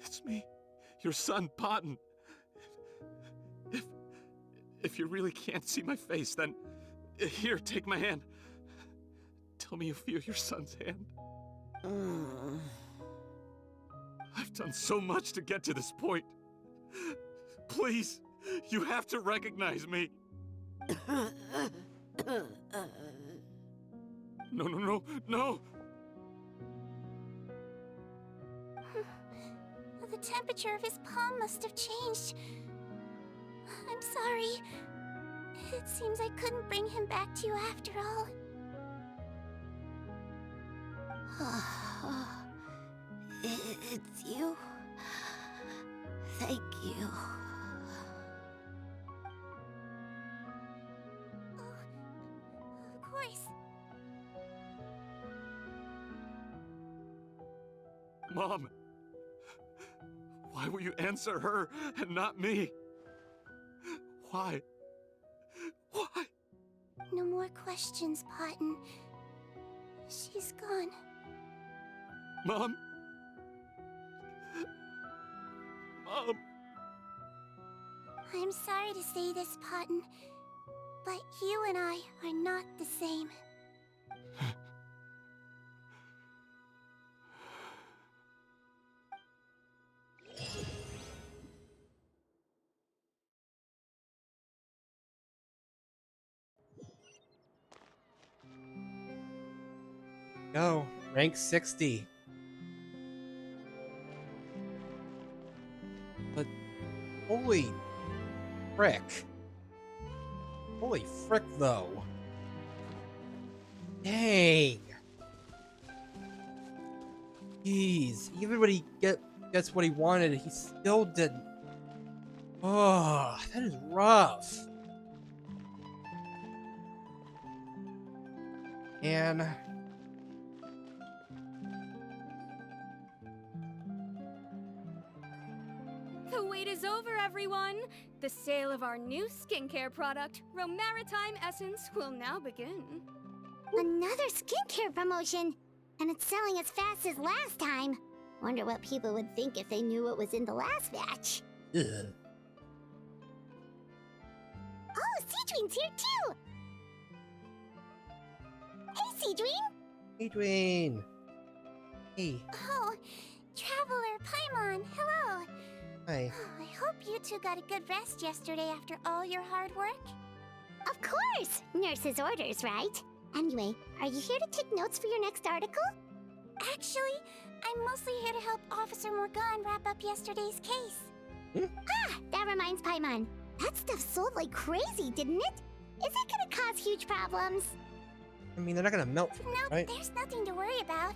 It's me, your son, Potton. If you really can't see my face, then here, take my hand. Tell me you feel your son's hand. I've done so much to get to this point. Please, you have to recognize me. No. The temperature of his palm must have changed. I'm sorry. It seems I couldn't bring him back to you after all. It's you. Thank you. Of course. Mom, why will you answer her and not me? Why? No more questions, Potton. She's gone. Mom? I'm sorry to say this, Potton, but you and I are not the same. go rank 60. But holy frick. Holy frick, though. Dang. Jeez. Even when he gets what he wanted, he still didn't. Oh, that is rough. And The wait is over, everyone! The sale of our new skincare product, Romaritime Essence, will now begin. Another skincare promotion! And it's selling as fast as last time. Wonder what people would think if they knew what was in the last batch. ugh. Oh, Sigewinne's here too! Hey, Sigewinne! Hey, Dwayne. Hey. Oh, Traveler Paimon, hello. Hi. Oh, I hope you two got a good rest yesterday after all your hard work. Of course! Nurse's orders, right? Anyway, are you here to take notes for your next article? Actually, I'm mostly here to help Officer Morgan wrap up yesterday's case. Ah, that reminds Paimon. That stuff sold like crazy, didn't it? Is it gonna cause huge problems? I mean, they're not gonna melt from it, Nope, right? there's nothing to worry about.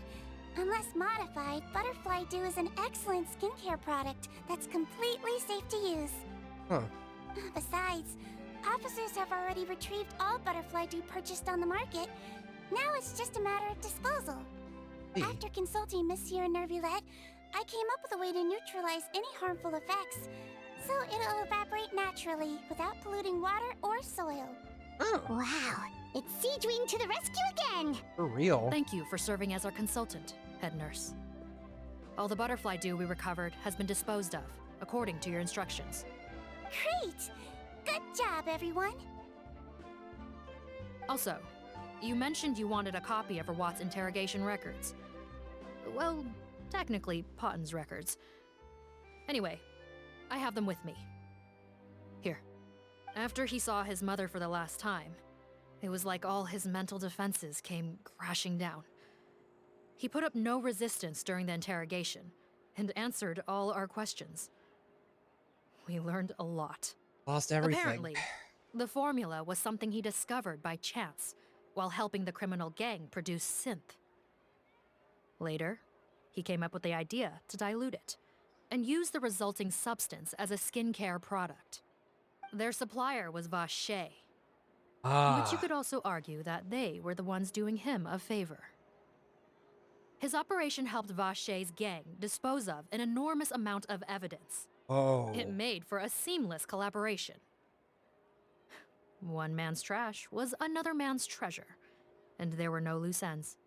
Unless modified, Butterfly Dew is an excellent skincare product that's completely safe to use. Huh. Besides, officers have already retrieved all Butterfly Dew purchased on the market. Now it's just a matter of disposal. Hey. After consulting Monsieur Nervulette, I came up with a way to neutralize any harmful effects, so it'll evaporate naturally without polluting water or soil. Oh, Wow, it's Sigewinne to the rescue again! for real. Thank you for serving as our consultant, head nurse. All the butterfly dew we recovered has been disposed of, according to your instructions. Great! Good job, everyone! Also, you mentioned you wanted a copy of Rawat's interrogation records. Well, technically, Potten's records. Anyway, I have them with me. Here. After he saw his mother for the last time, it was like all his mental defenses came crashing down. He put up no resistance during the interrogation, and answered all our questions. We learned a lot. Lost everything. Apparently, the formula was something he discovered by chance while helping the criminal gang produce synth. Later, he came up with the idea to dilute it and use the resulting substance as a skincare product. Their supplier was Vache, but you could also argue that they were the ones doing him a favor. His operation helped Vache's gang dispose of an enormous amount of evidence. Oh. It made for a seamless collaboration. One man's trash was another man's treasure, and there were no loose ends.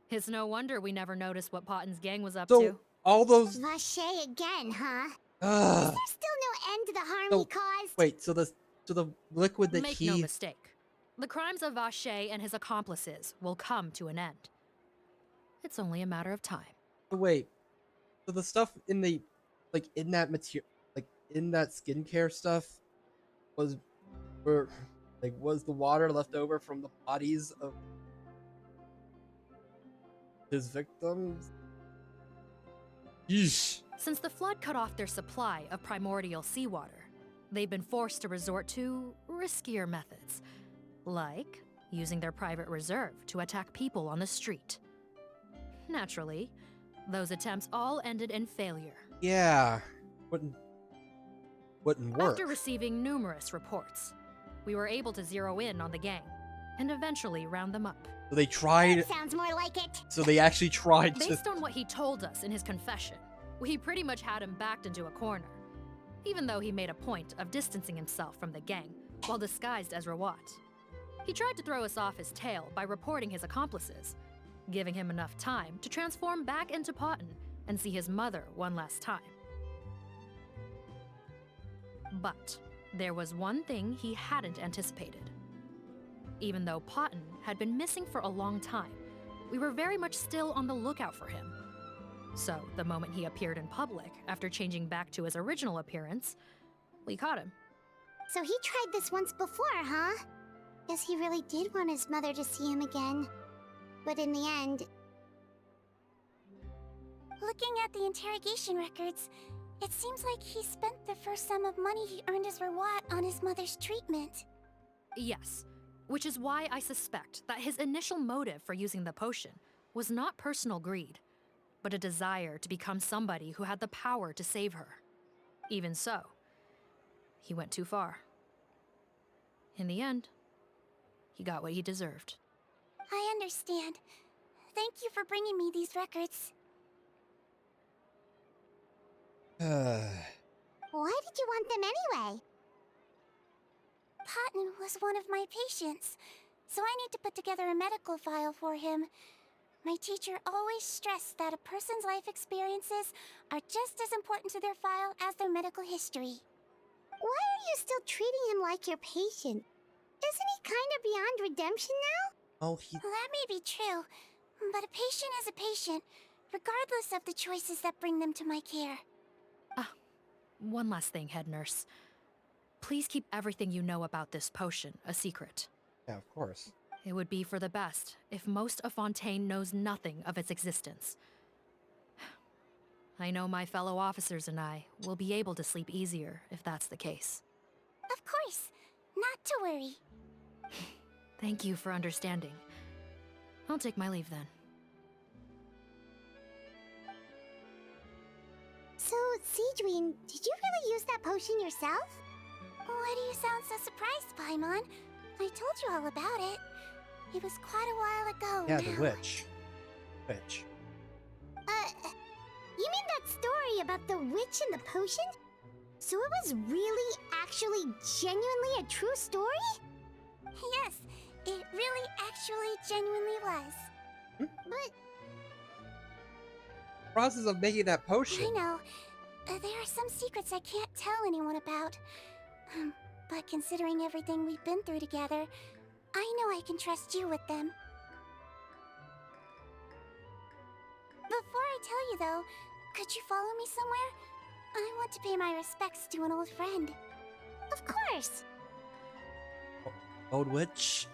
It's no wonder we never noticed what Potten's gang was up So, to. all those. Vache again, huh? Is Ugh. there still no end to the harm So, he caused? wait, so the liquid that Make he. no mistake. The crimes of Vache and his accomplices will come to an end. It's only a matter of time. Wait. So the stuff in the. Like, in that material. Like, in that skincare stuff. Was the water left over from the bodies of his victims? Yeesh. Since the flood cut off their supply of primordial seawater, they've been forced to resort to riskier methods, like using their private reserve to attack people on the street. Naturally, those attempts all ended in failure. Yeah. Wouldn't work. After receiving numerous reports, we were able to zero in on the gang and eventually round them up. So they tried. That sounds more like it. So they actually tried to. Based on what he told us in his confession, we pretty much had him backed into a corner, even though he made a point of distancing himself from the gang while disguised as Rawat. He tried to throw us off his tail by reporting his accomplices, giving him enough time to transform back into Potten and see his mother one last time. But there was one thing he hadn't anticipated. Even though Potten had been missing for a long time, we were very much still on the lookout for him. So, the moment he appeared in public, after changing back to his original appearance, we caught him. So he tried this once before, huh? Guess he really did want his mother to see him again. But in the end... Looking at the interrogation records, it seems like he spent the first sum of money he earned as Rawat on his mother's treatment. Yes. Which is why I suspect that his initial motive for using the potion was not personal greed, but a desire to become somebody who had the power to save her. Even so, he went too far. In the end, he got what he deserved. I understand. Thank you for bringing me these records. Why did you want them anyway? Patton was one of my patients, so I need to put together a medical file for him. My teacher always stressed that a person's life experiences are just as important to their file as their medical history. Why are you still treating him like your patient? Isn't he kind of beyond redemption now? Oh, That may be true, but a patient is a patient, regardless of the choices that bring them to my care. One last thing, head nurse. Please keep everything you know about this potion a secret. Yeah, of course. It would be for the best if most of Fontaine knows nothing of its existence. I know my fellow officers and I will be able to sleep easier if that's the case. Of course, not to worry. Thank you for understanding. I'll take my leave then. So, Sigewinne, did you really use that potion yourself? Why do you sound so surprised, Paimon? I told you all about it. It was quite a while ago. Yeah, the witch. Witch. You mean that story about the witch and the potion? So it was really, actually, genuinely a true story? Yes, it really actually genuinely was. But Process of making that potion. I know. There are some secrets I can't tell anyone about. But considering everything we've been through together, I know I can trust you with them. Before I tell you though, could you follow me somewhere? I want to pay my respects to an old friend. Of course! Old witch.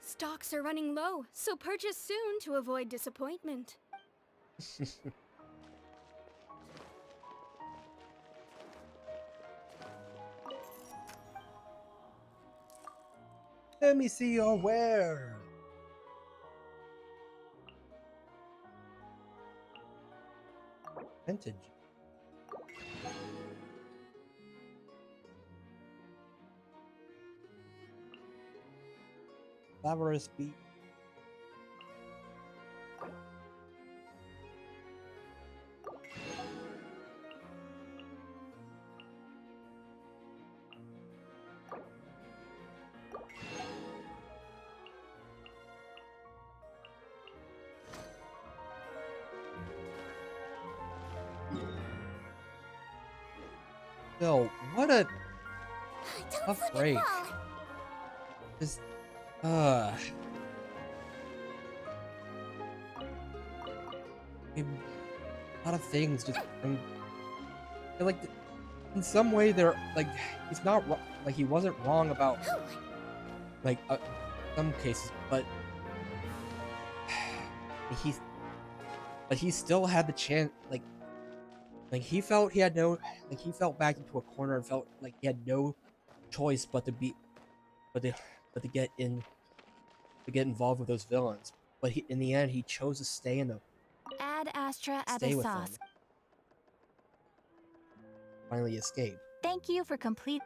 Stocks are running low, so purchase soon to avoid disappointment. Let me see your wares. Vintage. Lavarus beat. Yo, what a Don't tough slip break. and fall. Just, a lot of things just, feel like, in some way, they're, like, he's not, like, he wasn't wrong about, like, some cases, but he still had the chance, like, he felt he had no, like, he felt backed into a corner and felt like he had no choice but to get involved with those villains. But in the end, he chose to stay in the Ad Astra stay with them. Abyssos. Finally escape. Thank you for complete.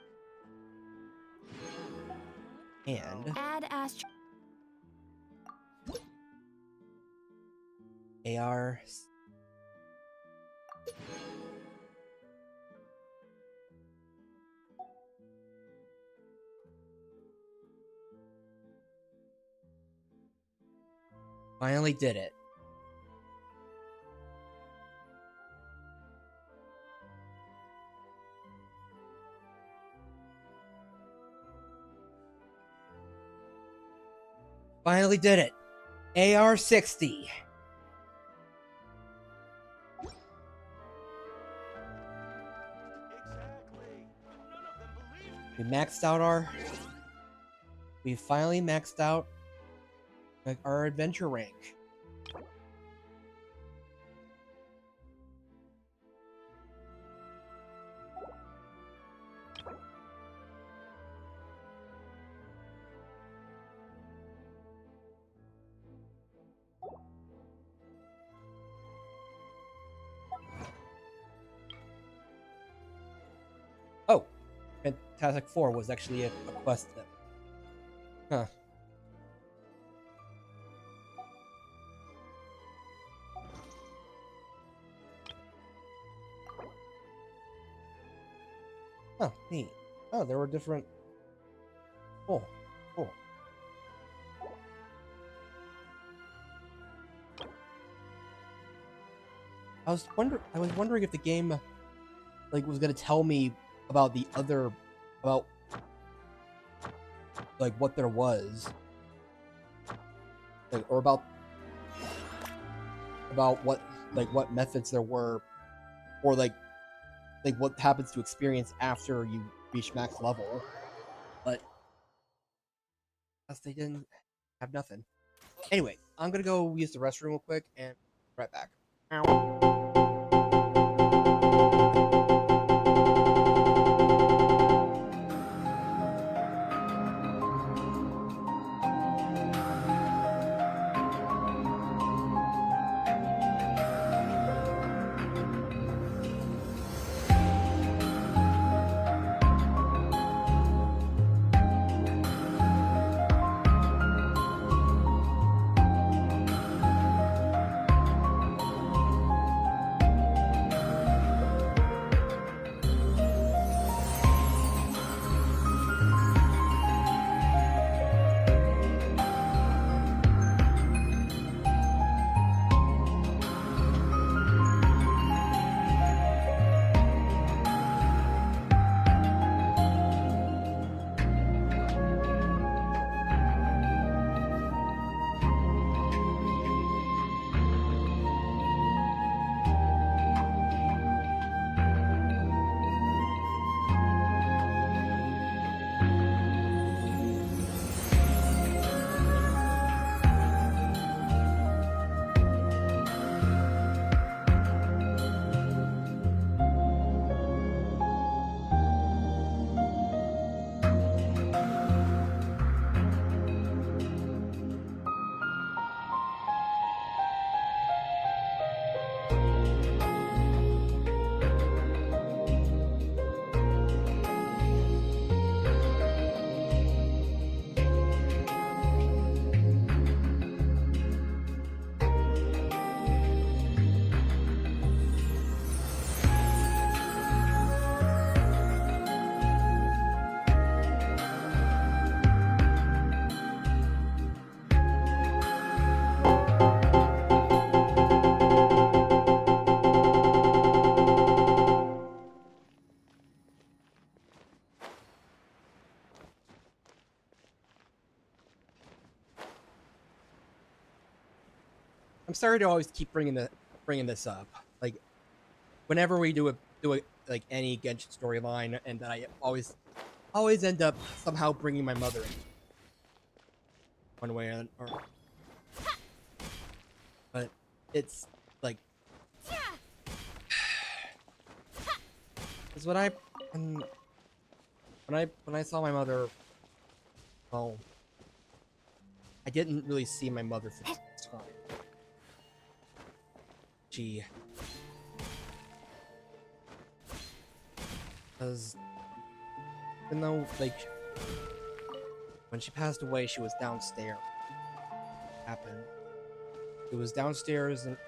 And Ad Astra. AR. Finally did it. Finally did it. AR-60. We maxed out our... We finally maxed out like our adventure rank. Fantastic Four was actually a quest that. Huh. Oh, neat. Oh, there were different. Cool. Cool. I was wondering if the game, like, was gonna tell me about the other, about, like, what there was, like, or about what, like, what methods there were, or like what happens to experience after you reach max level. But they didn't have nothing. Anyway, I'm gonna go use the restroom real quick and right back. Ow. I'm sorry to always keep bringing this up. Like, whenever we do like any Genshin storyline, and that I always end up somehow bringing my mother in one way or. But it's like, because when I saw my mother, well, I didn't really see my mother for the first time. Because even though, like, when she passed away, she was downstairs. Happened. It was downstairs, and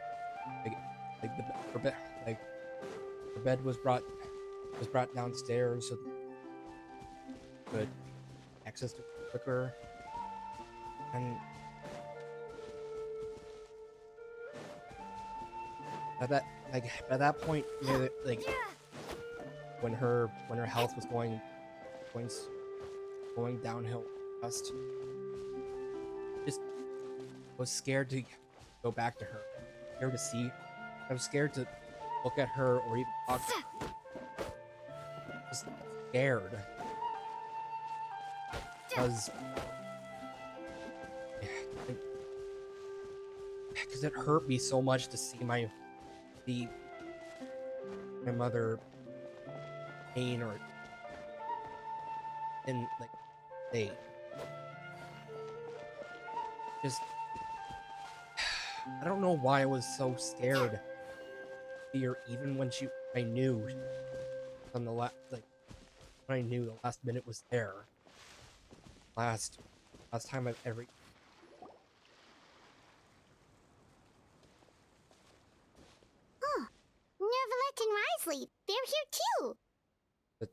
her bed was brought downstairs so could access to quicker. And at that point, you know, like, when her health was going downhill, just was scared to go back to her. Scared to see. I was scared to look at her or even talk to her. Just scared. Because it hurt me so much to see my mother pain or in like state. Just I don't know why I was so scared to see her, even when I knew on the when I knew the last minute was there. Last time I've ever. Oh, Nervalette and Risley, they're here too. But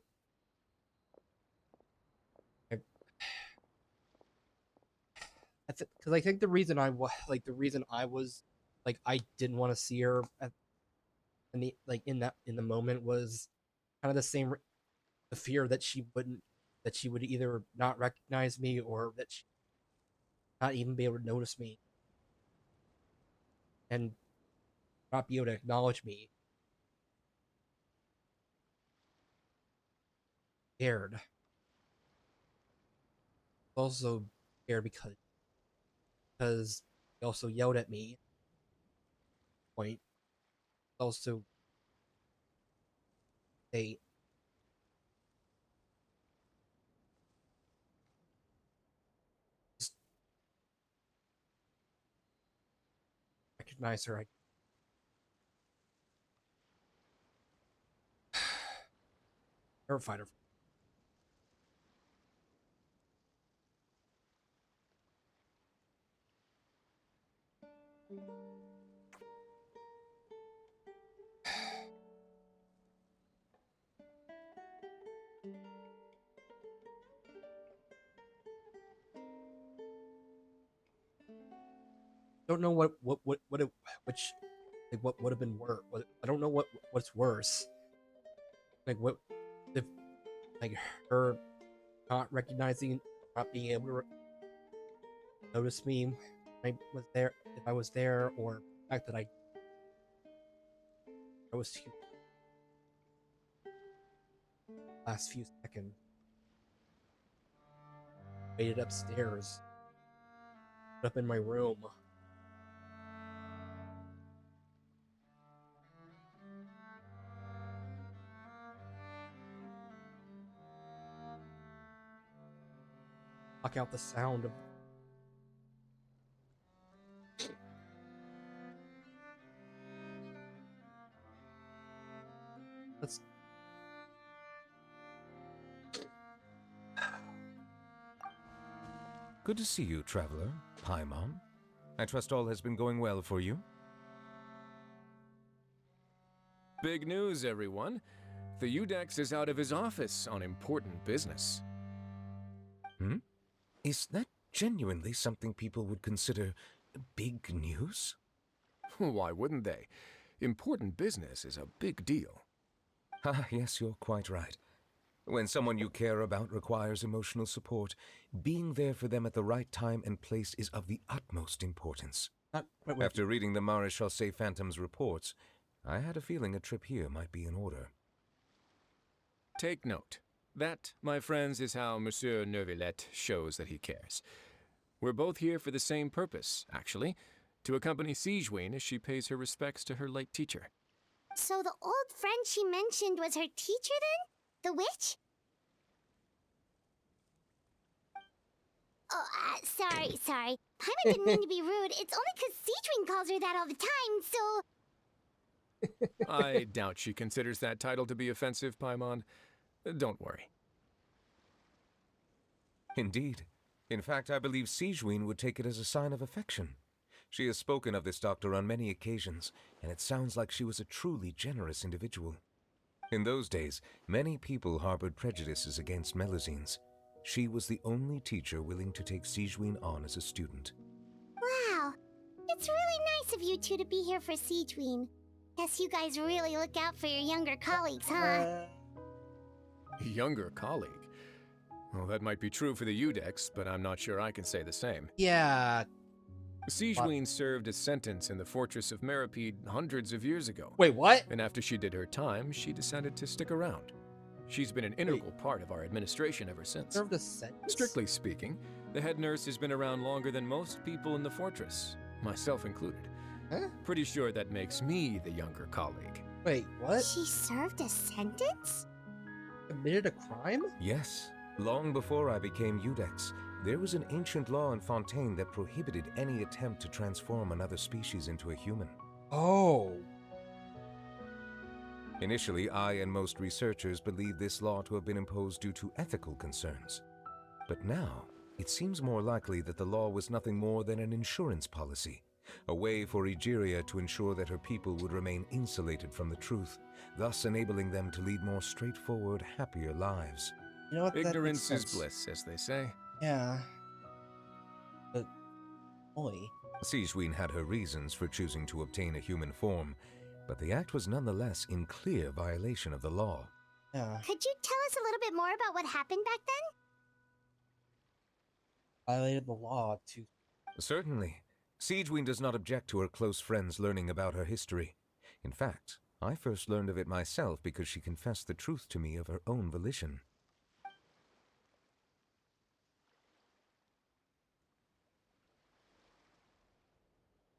because I think the reason I was like I didn't want to see her in the moment was kind of the same, the fear that she would either not recognize me or that she not even be able to notice me and not be able to acknowledge me. Scared. Also scared because he also yelled at me. Point. Also, they just recognize her. I terrified her. Don't know what which like what would have been worse. I don't know what's worse. Like what if like her not recognizing, not being able to notice me when I was there, if I was there, or the fact that I was too last few seconds. Waited upstairs, up in my room. Block out the sound of. Let's. Good to see you, traveler. Paimon. I trust all has been going well for you. Big news, everyone. The Udex is out of his office on important business. Hmm? Is that genuinely something people would consider big news? Why wouldn't they? Important business is a big deal. Ah, yes, you're quite right. When someone you care about requires emotional support, being there for them at the right time and place is of the utmost importance. Wait. After reading the Maréchal Phantom's reports, I had a feeling a trip here might be in order. Take note. That, my friends, is how Monsieur Nervalette shows that he cares. We're both here for the same purpose, actually, to accompany Sigewinne as she pays her respects to her late teacher. So the old friend she mentioned was her teacher then? The witch? Oh, sorry. Paimon didn't mean to be rude. It's only because Sigewinne calls her that all the time, so... I doubt she considers that title to be offensive, Paimon. Don't worry. Indeed. In fact, I believe Sigewinne would take it as a sign of affection. She has spoken of this doctor on many occasions, and it sounds like she was a truly generous individual. In those days, many people harbored prejudices against Melusines. She was the only teacher willing to take Sigewinne on as a student. Wow. It's really nice of you two to be here for Sigewinne. Guess you guys really look out for your younger colleagues, huh? Younger colleague? Well, that might be true for the Udex, but I'm not sure I can say the same. Yeah. Sigewinne served a sentence in the fortress of Meripede hundreds of years ago. Wait, what? And after she did her time, she decided to stick around. She's been an integral part of our administration ever since. Served a sentence? Strictly speaking, the head nurse has been around longer than most people in the fortress, myself included. Huh? Pretty sure that makes me the younger colleague. Wait, what? She served a sentence? Committed a crime? Yes. Long before I became Udex, there was an ancient law in Fontaine that prohibited any attempt to transform another species into a human. Oh. Initially, I and most researchers believed this law to have been imposed due to ethical concerns. But now, it seems more likely that the law was nothing more than an insurance policy, a way for Egeria to ensure that her people would remain insulated from the truth, thus enabling them to lead more straightforward, happier lives. You know what? Ignorance is bliss, as they say. Yeah. But, boy. Sigewinne had her reasons for choosing to obtain a human form, but the act was nonetheless in clear violation of the law. Yeah. Could you tell us a little bit more about what happened back then? Violated the law to... Certainly. Sigewinne does not object to her close friends learning about her history. In fact, I first learned of it myself because she confessed the truth to me of her own volition.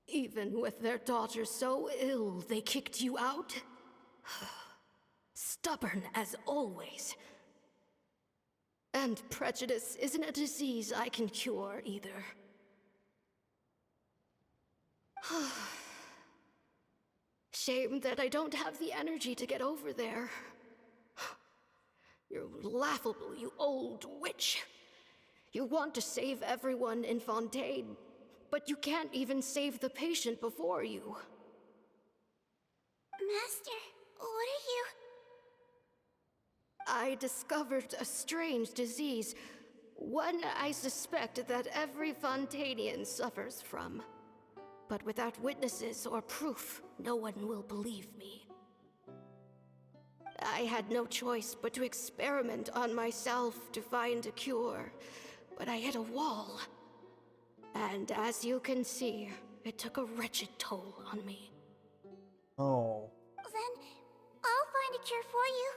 Even with their daughter so ill, they kicked you out? Stubborn as always. And prejudice isn't a disease I can cure either. Shame that I don't have the energy to get over there. You're laughable, you old witch. You want to save everyone in Fontaine, but you can't even save the patient before you. Master, what are you... I discovered a strange disease, one I suspect that every Fontainian suffers from. But without witnesses or proof, no one will believe me. I had no choice but to experiment on myself to find a cure, but I hit a wall. And as you can see, it took a wretched toll on me. Oh. Then I'll find a cure for you,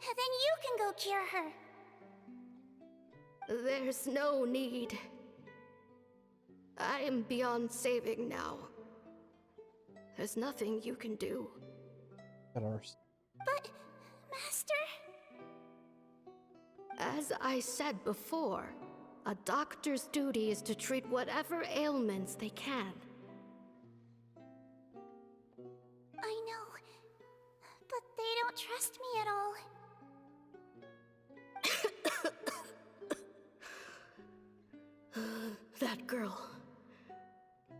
and then you can go cure her. There's no need. I am beyond saving now. There's nothing you can do. But, Master... As I said before, a doctor's duty is to treat whatever ailments they can. I know, but they don't trust me at all. That girl.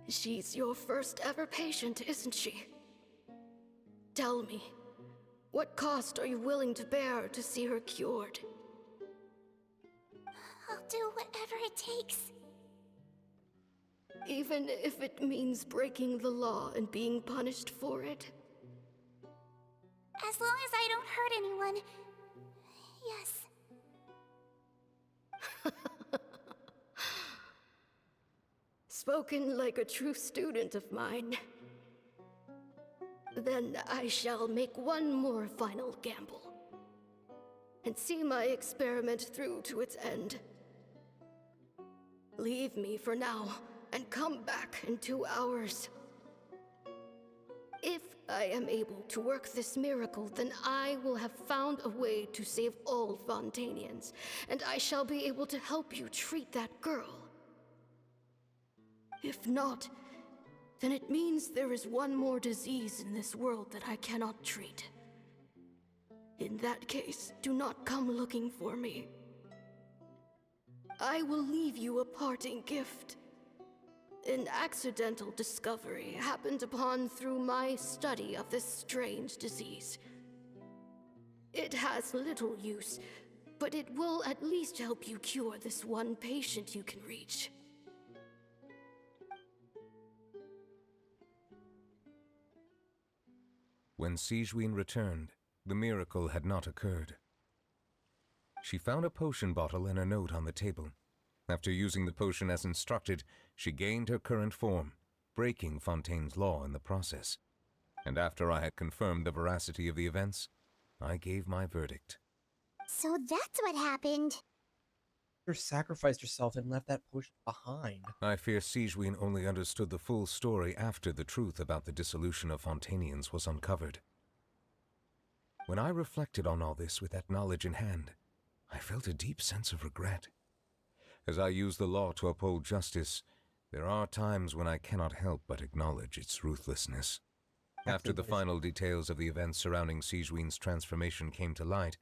She's your first ever patient, isn't she? Tell me, what cost are you willing to bear to see her cured? I'll do whatever it takes. Even if it means breaking the law and being punished for it? As long as I don't hurt anyone. Yes. Spoken like a true student of mine. Then I shall make one more final gamble. And see my experiment through to its end. Leave me for now, and come back in 2 hours. If I am able to work this miracle, then I will have found a way to save all Fontainians, and I shall be able to help you treat that girl. If not, then it means there is one more disease in this world that I cannot treat. In that case, do not come looking for me. I will leave you a parting gift. An accidental discovery happened upon through my study of this strange disease. It has little use, but it will at least help you cure this one patient you can reach. When Sigewinne returned, the miracle had not occurred. She found a potion bottle and a note on the table. After using the potion as instructed, she gained her current form, breaking Fontaine's law in the process. And after I had confirmed the veracity of the events, I gave my verdict. So that's what happened. You sacrificed yourself and left that potion behind. I fear Sigewinne only understood the full story after the truth about the dissolution of Fontainians was uncovered. When I reflected on all this with that knowledge in hand, I felt a deep sense of regret. As I use the law to uphold justice, there are times when I cannot help but acknowledge its ruthlessness. After the final details of the events surrounding Sigewinne's transformation came to light,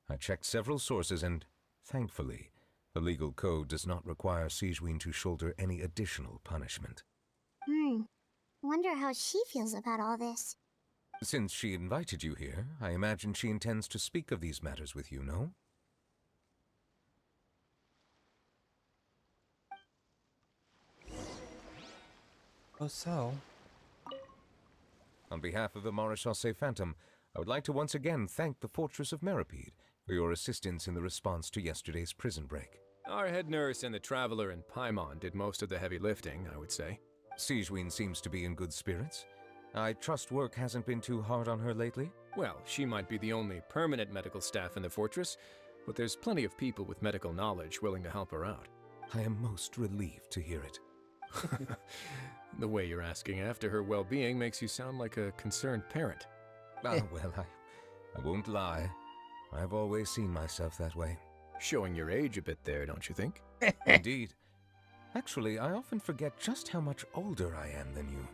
I checked several sources and, thankfully, the legal code does not require Sigewinne to shoulder any additional punishment. Wonder how she feels about all this. Since she invited you here, I imagine she intends to speak of these matters with you, no? Oh, so? On behalf of the Maréchaussée Phantom, I would like to once again thank the Fortress of Meripede for your assistance in the response to yesterday's prison break. Our head nurse and the Traveler in Paimon did most of the heavy lifting, I would say. Sigewinne seems to be in good spirits. I trust work hasn't been too hard on her lately? Well, she might be the only permanent medical staff in the fortress, but there's plenty of people with medical knowledge willing to help her out. I am most relieved to hear it. The way you're asking after her well-being makes you sound like a concerned parent. Well, I won't lie. I've always seen myself that way. Showing your age a bit there, don't you think? Indeed. Actually, I often forget just how much older I am than you.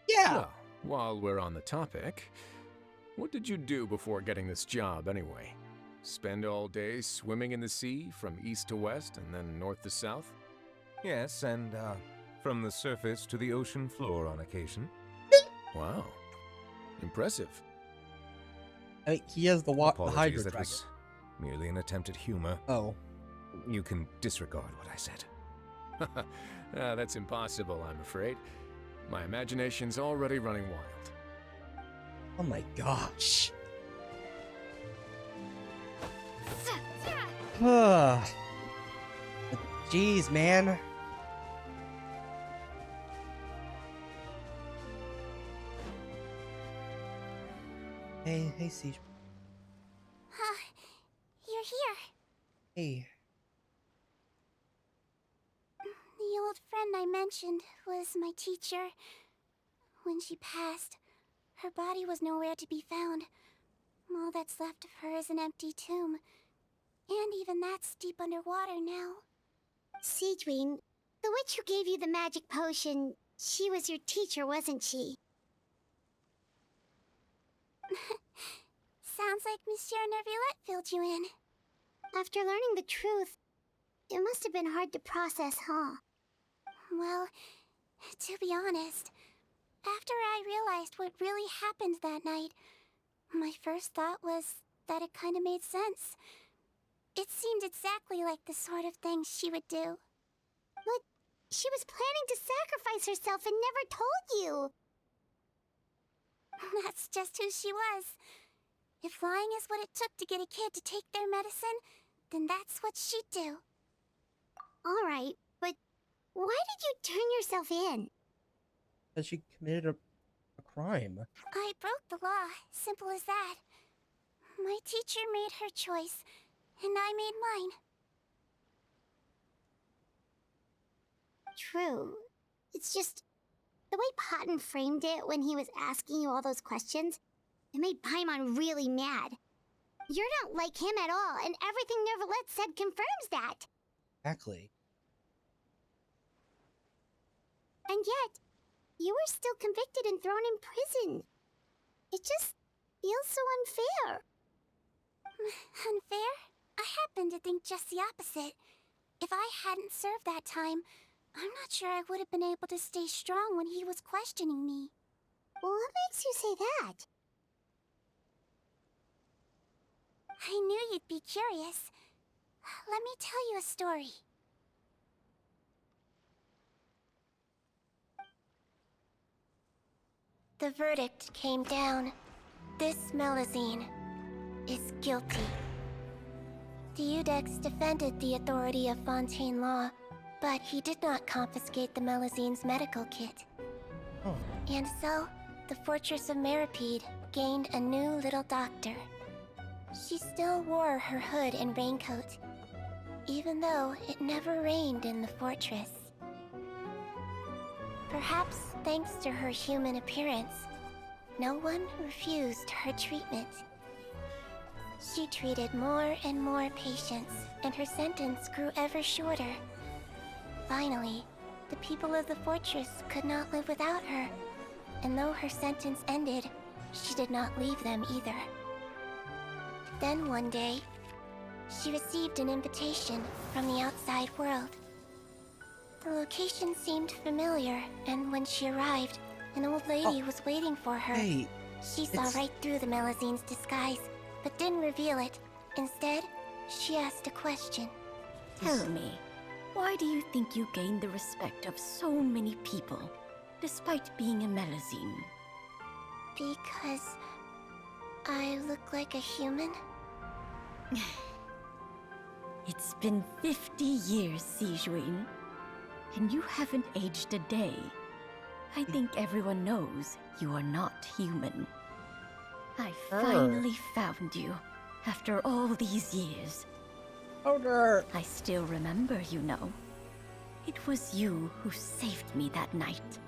Yeah! Well, while we're on the topic, what did you do before getting this job anyway? Spend all day swimming in the sea from east to west and then north to south? Yes, and, from the surface to the ocean floor on occasion. Wow. Impressive. I mean, he has the Hydra Apologies, that Dragon. was merely an attempt at humor. Oh. You can disregard what I said. That's impossible, I'm afraid. My imagination's already running wild. Oh my gosh. Jeez, man. Hey, Siege. You're here. Hey. The old friend I mentioned was my teacher. When she passed, her body was nowhere to be found. All that's left of her is an empty tomb. And even that's deep underwater now. Sigewinne, the witch who gave you the magic potion, she was your teacher, wasn't she? Sounds like Monsieur Neuvillette filled you in. After learning the truth, it must have been hard to process, huh? Well, to be honest, after I realized what really happened that night, my first thought was that it kind of made sense. It seemed exactly like the sort of thing she would do. But she was planning to sacrifice herself and never told you. That's just who she was. If lying is what it took to get a kid to take their medicine, then that's what she'd do. All right, but why did you turn yourself in? That she committed a crime. I broke the law, simple as that. My teacher made her choice, and I made mine. True. It's just the way Potton framed it when he was asking you all those questions, it made Paimon really mad. You're not like him at all, and everything Neuvillette said confirms that. Exactly. And yet, you were still convicted and thrown in prison. It just feels so unfair. Unfair? I happen to think just the opposite. If I hadn't served that time, I'm not sure I would have been able to stay strong when he was questioning me. What makes you say that? I knew you'd be curious. Let me tell you a story. The verdict came down. This Melusine is guilty. Deudex defended the authority of Fontaine law, but he did not confiscate the Melusine's medical kit. Oh. And so, the Fortress of Meripede gained a new little doctor. She still wore her hood and raincoat, even though it never rained in the fortress. Perhaps thanks to her human appearance, no one refused her treatment. She treated more and more patients, and her sentence grew ever shorter. Finally, the people of the fortress could not live without her, and though her sentence ended, she did not leave them either. Then one day, she received an invitation from the outside world. The location seemed familiar, and when she arrived, an old lady was waiting for her. Hey, She saw right through the Melizine's disguise, but didn't reveal it. Instead, she asked a question. Tell me, why do you think you gained the respect of so many people, despite being a Melazine? Because I look like a human? It's been 50 years, Sigewinne, and you haven't aged a day. I think everyone knows you are not human. I finally found you, after all these years. I still remember, you know. It was you who saved me that night.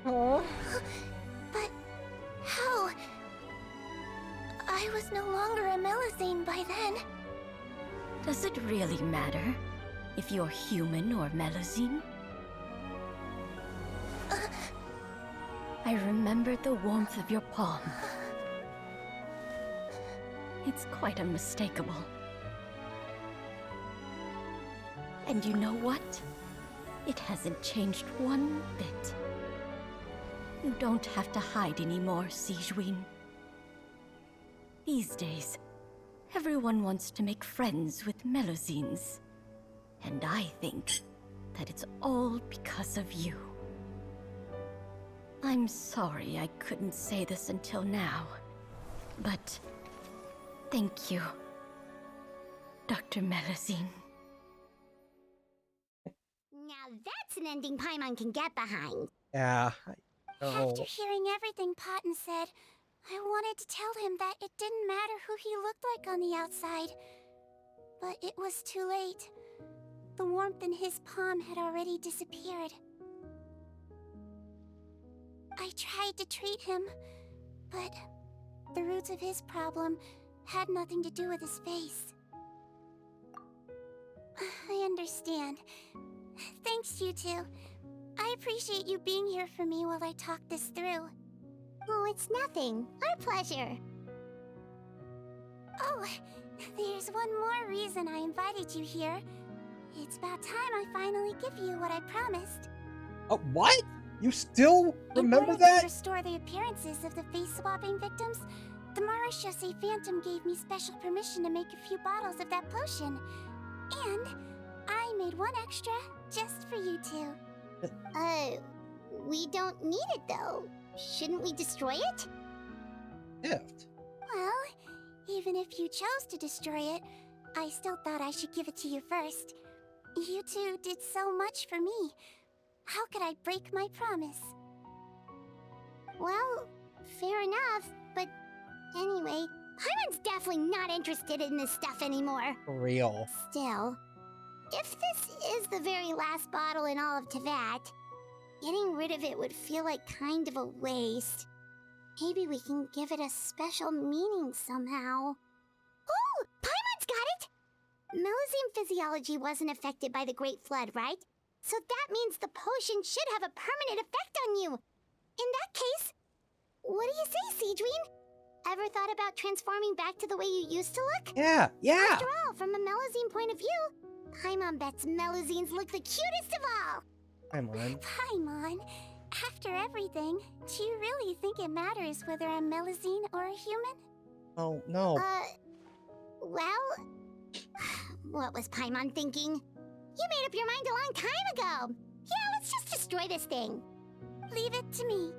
But how? I was no longer a Melazine by then. Does it really matter if you're human or Melazine? I remembered the warmth of your palm. It's quite unmistakable. And you know what? It hasn't changed one bit. You don't have to hide anymore, Sigewinne. These days, everyone wants to make friends with Melazines. And I think that it's all because of you. I'm sorry I couldn't say this until now, but thank you, Dr. Melazine. Now that's an ending Paimon can get behind. Yeah. After hearing everything Paten said, I wanted to tell him that it didn't matter who he looked like on the outside. But it was too late. The warmth in his palm had already disappeared. I tried to treat him, but the roots of his problem had nothing to do with his face. I understand. Thanks, you two. I appreciate you being here for me while I talk this through. Oh, it's nothing. Our pleasure. Oh, there's one more reason I invited you here. It's about time I finally give you what I promised. Oh, what? You still remember In order that? to restore the appearances of the face-swapping victims, the Marechaussee Phantom gave me special permission to make a few bottles of that potion. And I made one extra just for you two. We don't need it though. Shouldn't we destroy it? Gift. Well, even if you chose to destroy it, I still thought I should give it to you first. You two did so much for me. How could I break my promise? Well, fair enough, but anyway, Paimon's definitely not interested in this stuff anymore. For real. Still, if this is the very last bottle in all of Teyvat, getting rid of it would feel like kind of a waste. Maybe we can give it a special meaning somehow. Oh, Paimon's got it! Melazine physiology wasn't affected by the Great Flood, right? So that means the potion should have a permanent effect on you. In that case, what do you say, Sigewinne? Ever thought about transforming back to the way you used to look? Yeah. After all, from a Melazine point of view, Paimon bets Melazines look the cutest of all. Paimon. Paimon, after everything, do you really think it matters whether I'm Melazine or a human? Oh, no. Well, what was Paimon thinking? You made up your mind a long time ago. Yeah, let's just destroy this thing. Leave it to me.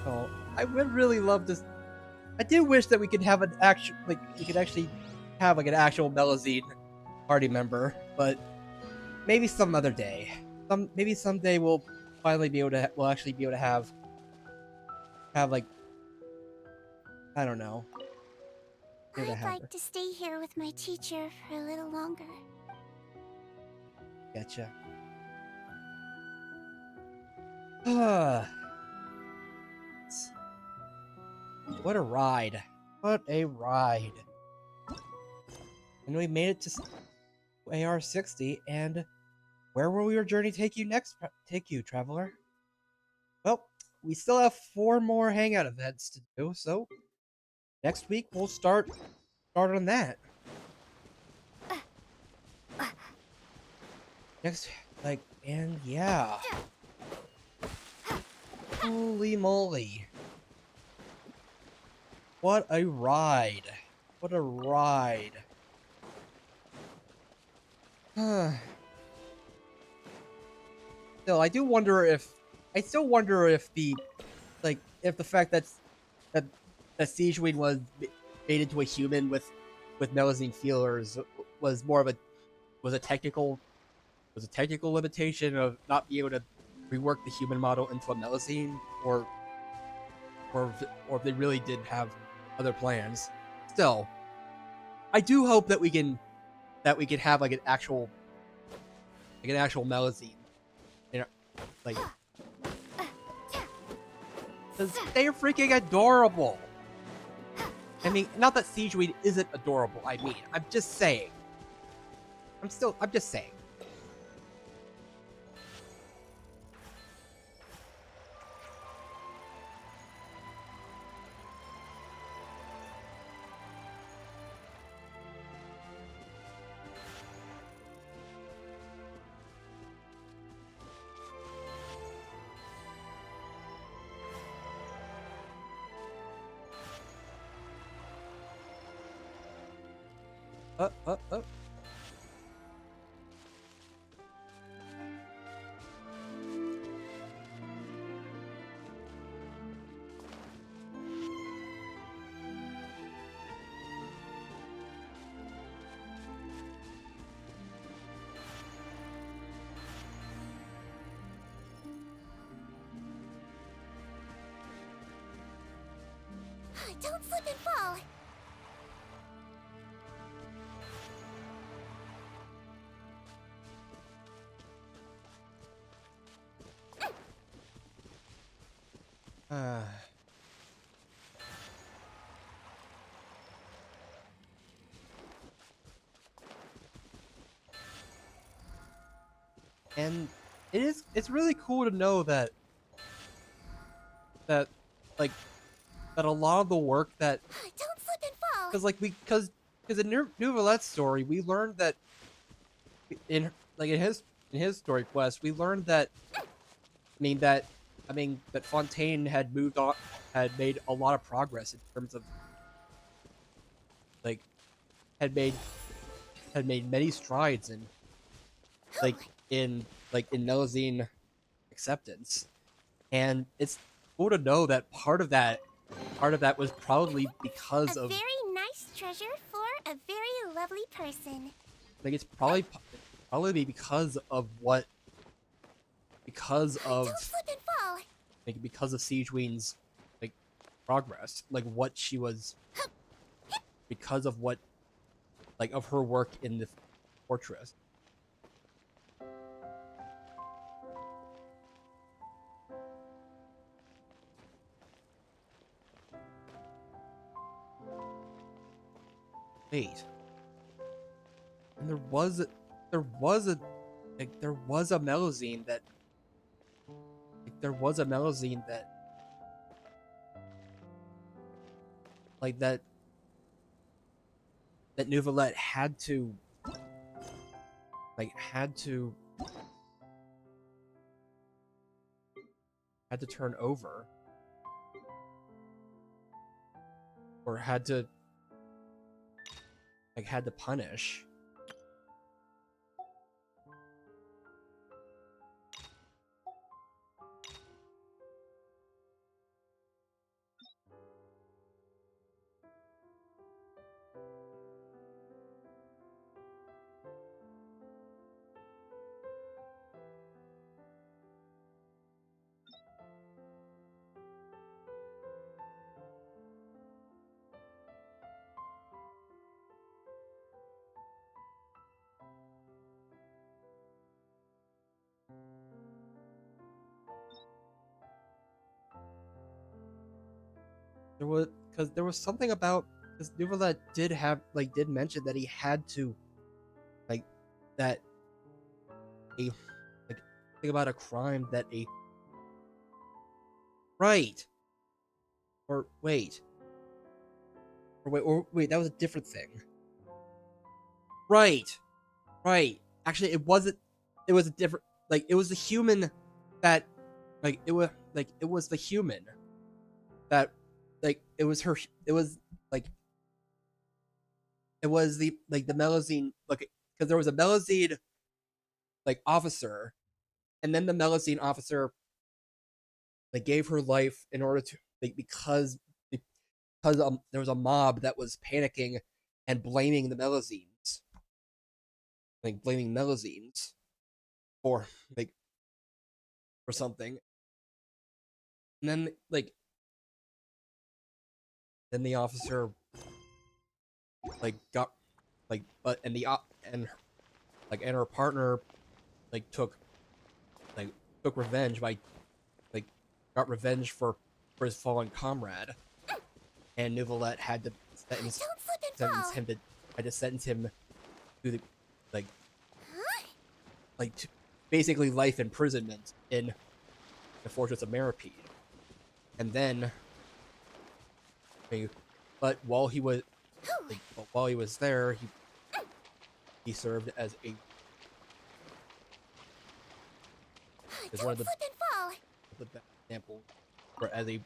Oh, I would really love this. I do wish that we could have an actual, we could actually have an actual Melazine party member, but maybe some other day. Maybe someday we'll finally be able to. We'll actually be able to have like, I don't know. I'd like to stay here with my teacher for a little longer. Gotcha. What a ride. What a ride. And we made it to AR-60, and where will your journey take you next, traveler? Well, we still have 4 more hangout events to do, so next week we'll start on that. Next, and yeah. Holy moly. What a ride. What a ride. Still, I still wonder if the fact that Sigewinne was made into a human with Melazine feelers was more of a technical limitation of not being able to rework the human model into a Melazine, or if they really did have other plans. Still, I do hope that we can have an actual Melazine, because they are freaking adorable. I mean, not that Sigewinne isn't adorable. I mean, I'm just saying. I'm just saying. Don't slip and fall. And it's really cool to know that a lot of the work that Don't slip and fall. because in Nouvelette's story, we learned that in his story quest, we learned that that Fontaine had moved on, had made a lot of progress in terms of had made many strides in in Melazine acceptance, and it's cool to know that part of that was probably because A of very nice treasure for a very lovely person. it's probably because of Don't slip and fall. because of Sigewinne's progress, what she was, because of what of her work in the fortress. Wait. And there was a Melazine that that Nouvelette had to turn over, or had to punish. there was something about, because Nuvola did mention that he had to, like, that a, like, think about a crime that a, right, or wait, that was a different thing. Right. Actually, it wasn't. It was a different. Like, it was the human that, it was the human that, it was her. It was like, it was the Melazine. Look, because there was a Melazine officer, and then the Melazine officer gave her life in order to, because there was a mob that was panicking and blaming the Melazines, blaming Melazines for for something, and then then the officer got but and the and and her partner took took revenge by got revenge for his fallen comrade, and Neuvillette had to sentence him to the like to basically life imprisonment in the fortress of Maripede. And then but while he was there, he served as one of the best examples, or as a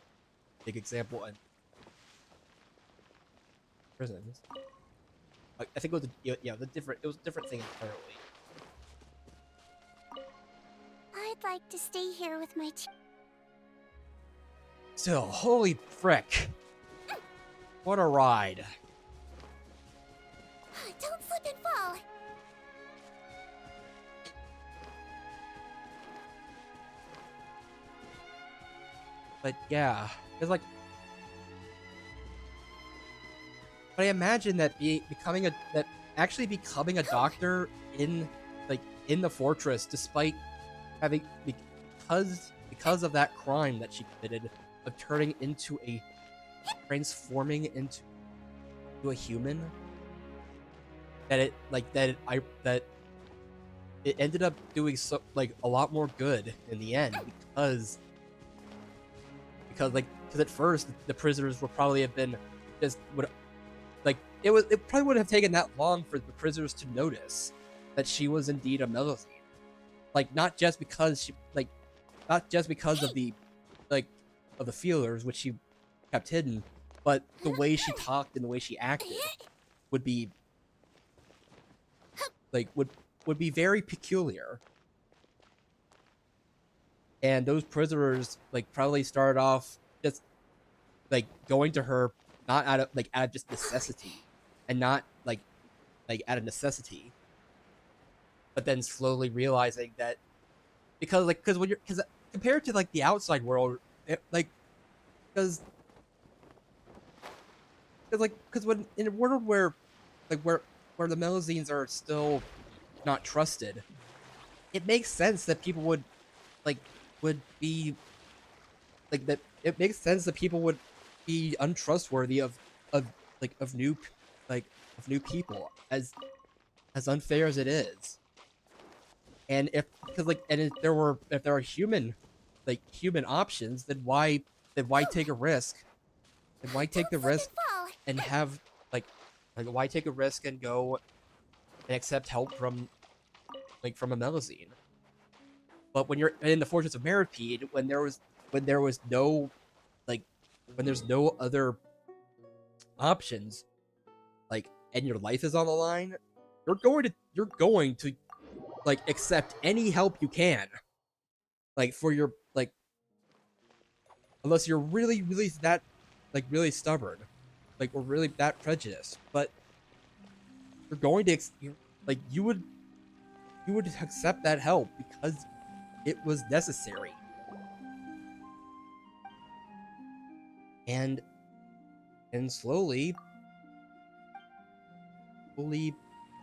big example in prisons. I think it was it was a different thing entirely. I'd like to stay here with my Still, holy frick! What a ride! Don't slip and fall! But yeah, it's but I imagine that becoming a doctor in in the fortress, despite having because of that crime that she committed of transforming into a human, that it ended up doing a lot more good in the end, because at first the prisoners would probably have been it probably wouldn't have taken that long for the prisoners to notice that she was indeed a Melazine. Not just because of the of the feelers which she kept hidden, but the way she talked and the way she acted would be would be very peculiar. And those prisoners probably started off just going to her not out of just necessity, and not out of necessity, but then slowly realizing that because compared to the outside world, because when in a world where where the Melazines are still not trusted, it makes sense that people would be that it makes sense that people would be untrustworthy of new people, as unfair as it is. And if there are human options, then why take a risk? Then why take the risk and have why take a risk and go and accept help from from a Melazine? But when you're in the Fortress of Maripede, when there's no when there's no other options, and your life is on the line, you're going to accept any help you can, for your unless you're really that really stubborn, or really that prejudiced. But you're going to you would accept that help because it was necessary. And slowly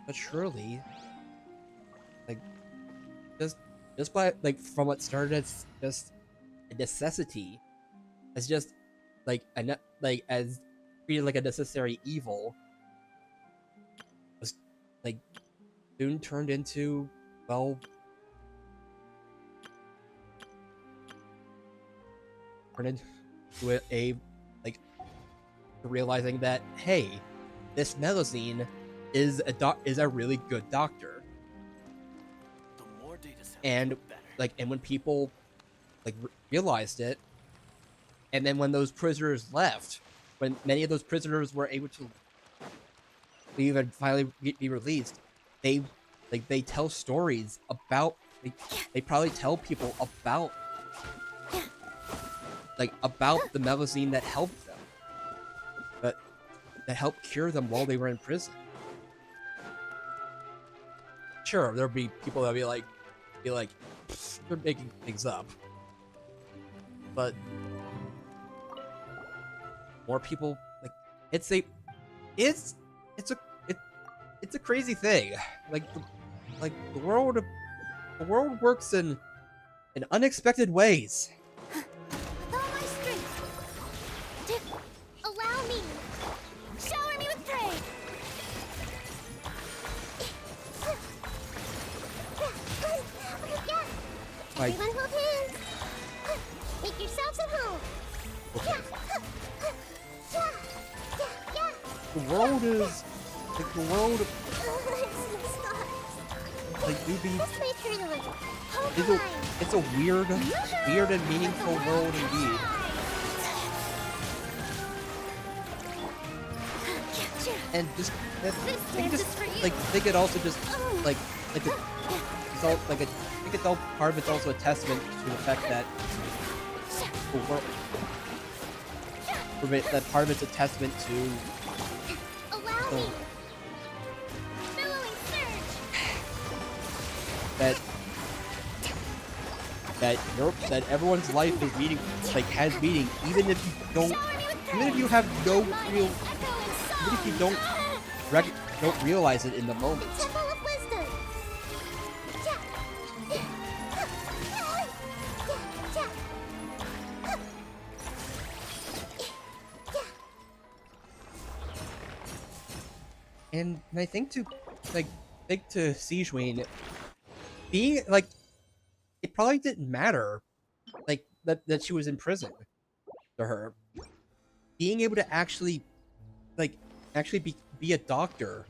but surely, just by from what started as just a necessity, as just like as treated like a necessary evil, was like soon turned into, well, turned into a like realizing that, hey, this Melusine is a really good doctor. And like, and when people like realized it, and then when those prisoners left, when many of those prisoners were able to leave and finally be released, they tell stories about, they probably tell people about the Melusine that helped them, that helped cure them while they were in prison. Sure, there'll be people that'll be like, they're making things up, but more people, like, it's a crazy thing. Like the world works in unexpected ways. With all my strength. Allow me. Shower me with praise. Like, Everyone hold hands. Make yourselves at home. the world is like the world. Like it's a weird and meaningful world indeed. And just they could also just like it's all like I think it's all part of it's also a testament to the fact that the world, that part of it's a testament to that everyone's life is meaning, like has meaning, even if you have no real, even if you don't realize it in the moment. And I think to Sigewinne, being like, it probably didn't matter, like that she was in prison to her. Being able to actually be a doctor,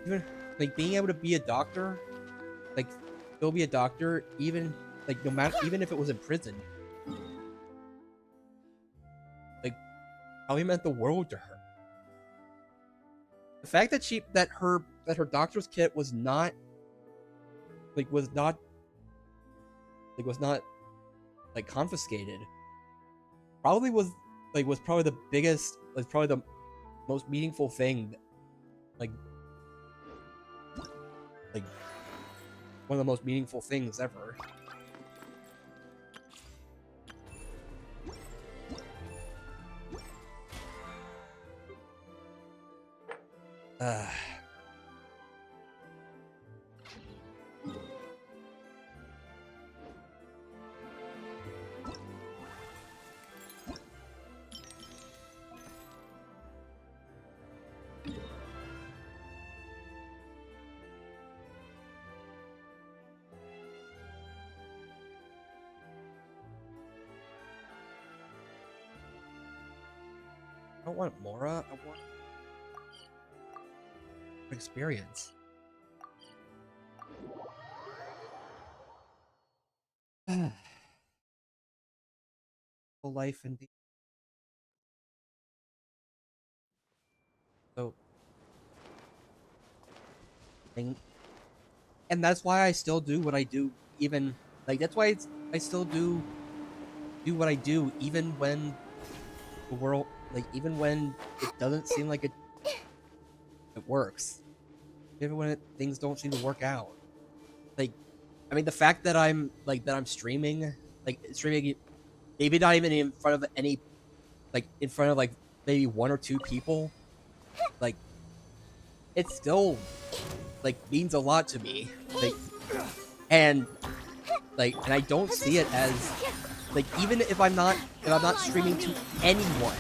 even like being able to be a doctor, like still be a doctor, even like no matter, even if it was in prison, like probably meant the world to her. The fact that her doctor's kit was not confiscated probably was probably the biggest, probably the most meaningful thing, like one of the most meaningful things ever. I don't want Mora, I want experience. Full life indeed. So, and that's why I still do what I do, even that's why I still do what I do, even when the world, even when it doesn't seem like it works, even when things don't seem to work out. I mean, the fact that I'm streaming, maybe not even in front of any, in front of maybe one or two people, it still means a lot to me, and I don't see it as like even if I'm not streaming to anyone,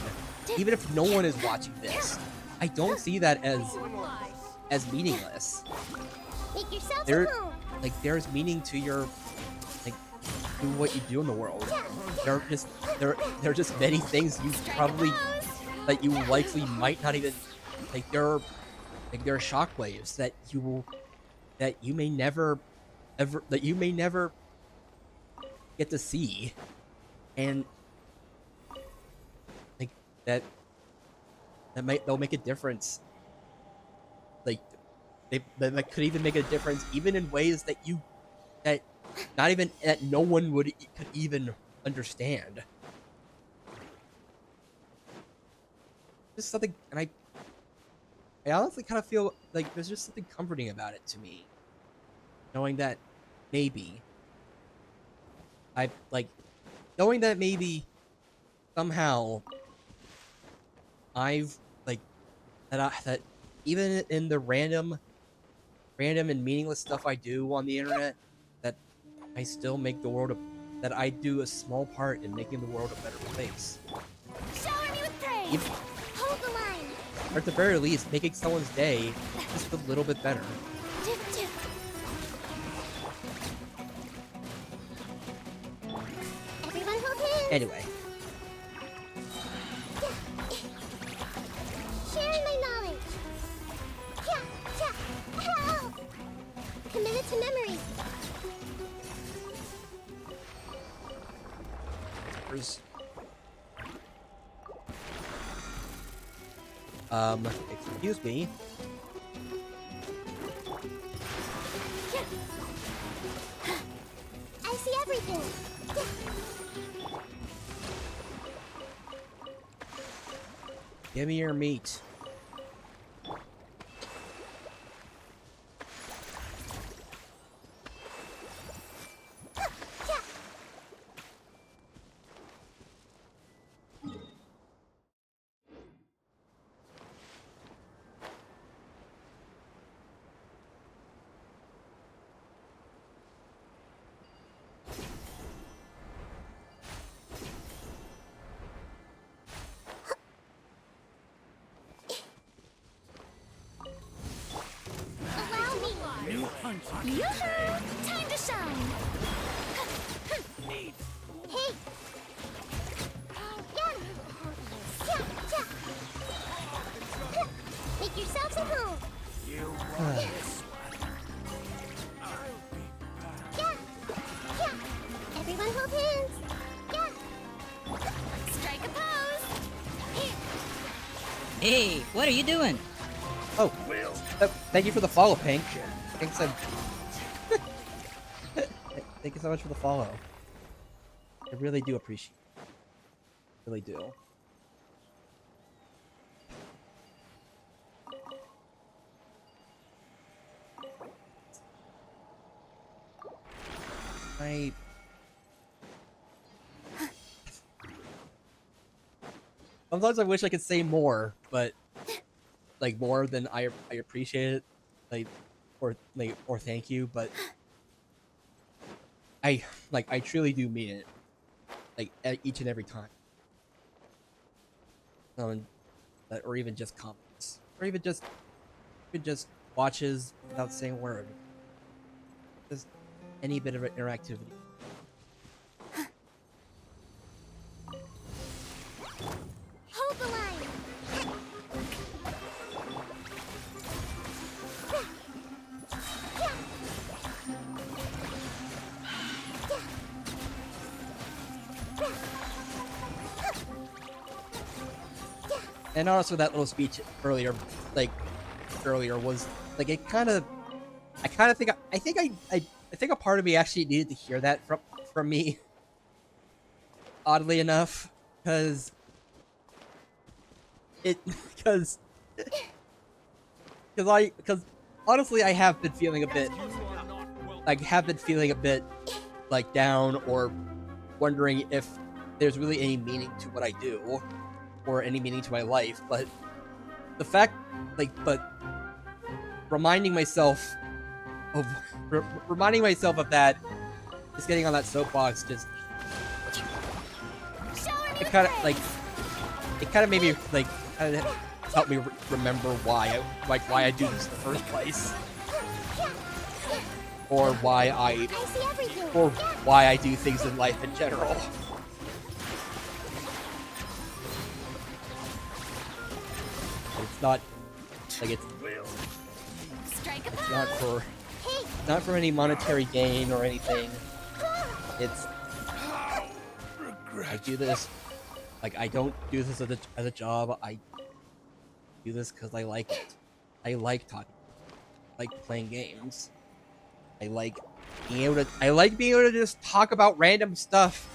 even if no one is watching this, I don't see that as meaningless. Make yourself There, at home. like there's meaning to your like to what you do in the world. There are just many things you probably that you likely might not even like. There are shockwaves that you may never get to see, and like they'll make a difference. Like that could even make a difference even in ways that no one could even understand. Just something, and I honestly kind of feel like there's just something comforting about it to me, knowing that maybe somehow I've like that even in the random and meaningless stuff I do on the internet, that I still make the world that I do a small part in making the world a better place. Shower me with praise. Hold the line. Or at the very least, making someone's day just a little bit better. Everyone hold hands. Anyway. Sharing my knowledge. Help. Committed to memory. Excuse me. I see everything. Give me your meat. Yoo-hoo! Time to shine! Hey! Make yourselves at home! Everyone hold hands! Strike a pose! Hey, what are you doing? Oh, thank you for the follow, Pink. Thanks. Thank you so much for the follow. I really do appreciate it. Really do. Sometimes I wish I could say more, but like more than I appreciate it, or thank you, but I truly do mean it, each and every time. Or even just comments, or even just watches without saying a word. Just any bit of interactivity. Hold the line! And also that little speech earlier, was like it kind of. I think a part of me actually needed to hear that from me. Oddly enough, because honestly I have been feeling a bit down, or wondering if there's really any meaning to what I do, or any meaning to my life. But the fact, but reminding myself of that, just getting on that soapbox, just it kind of like it kind of made me like kind of helped me remember why I do this in the first place, or why I do things in life in general. It's not like it's not for any monetary gain or anything. It's I do this like I don't do this as a job. I do this because I like it. I like talking. I like playing games. I like being able to just talk about random stuff.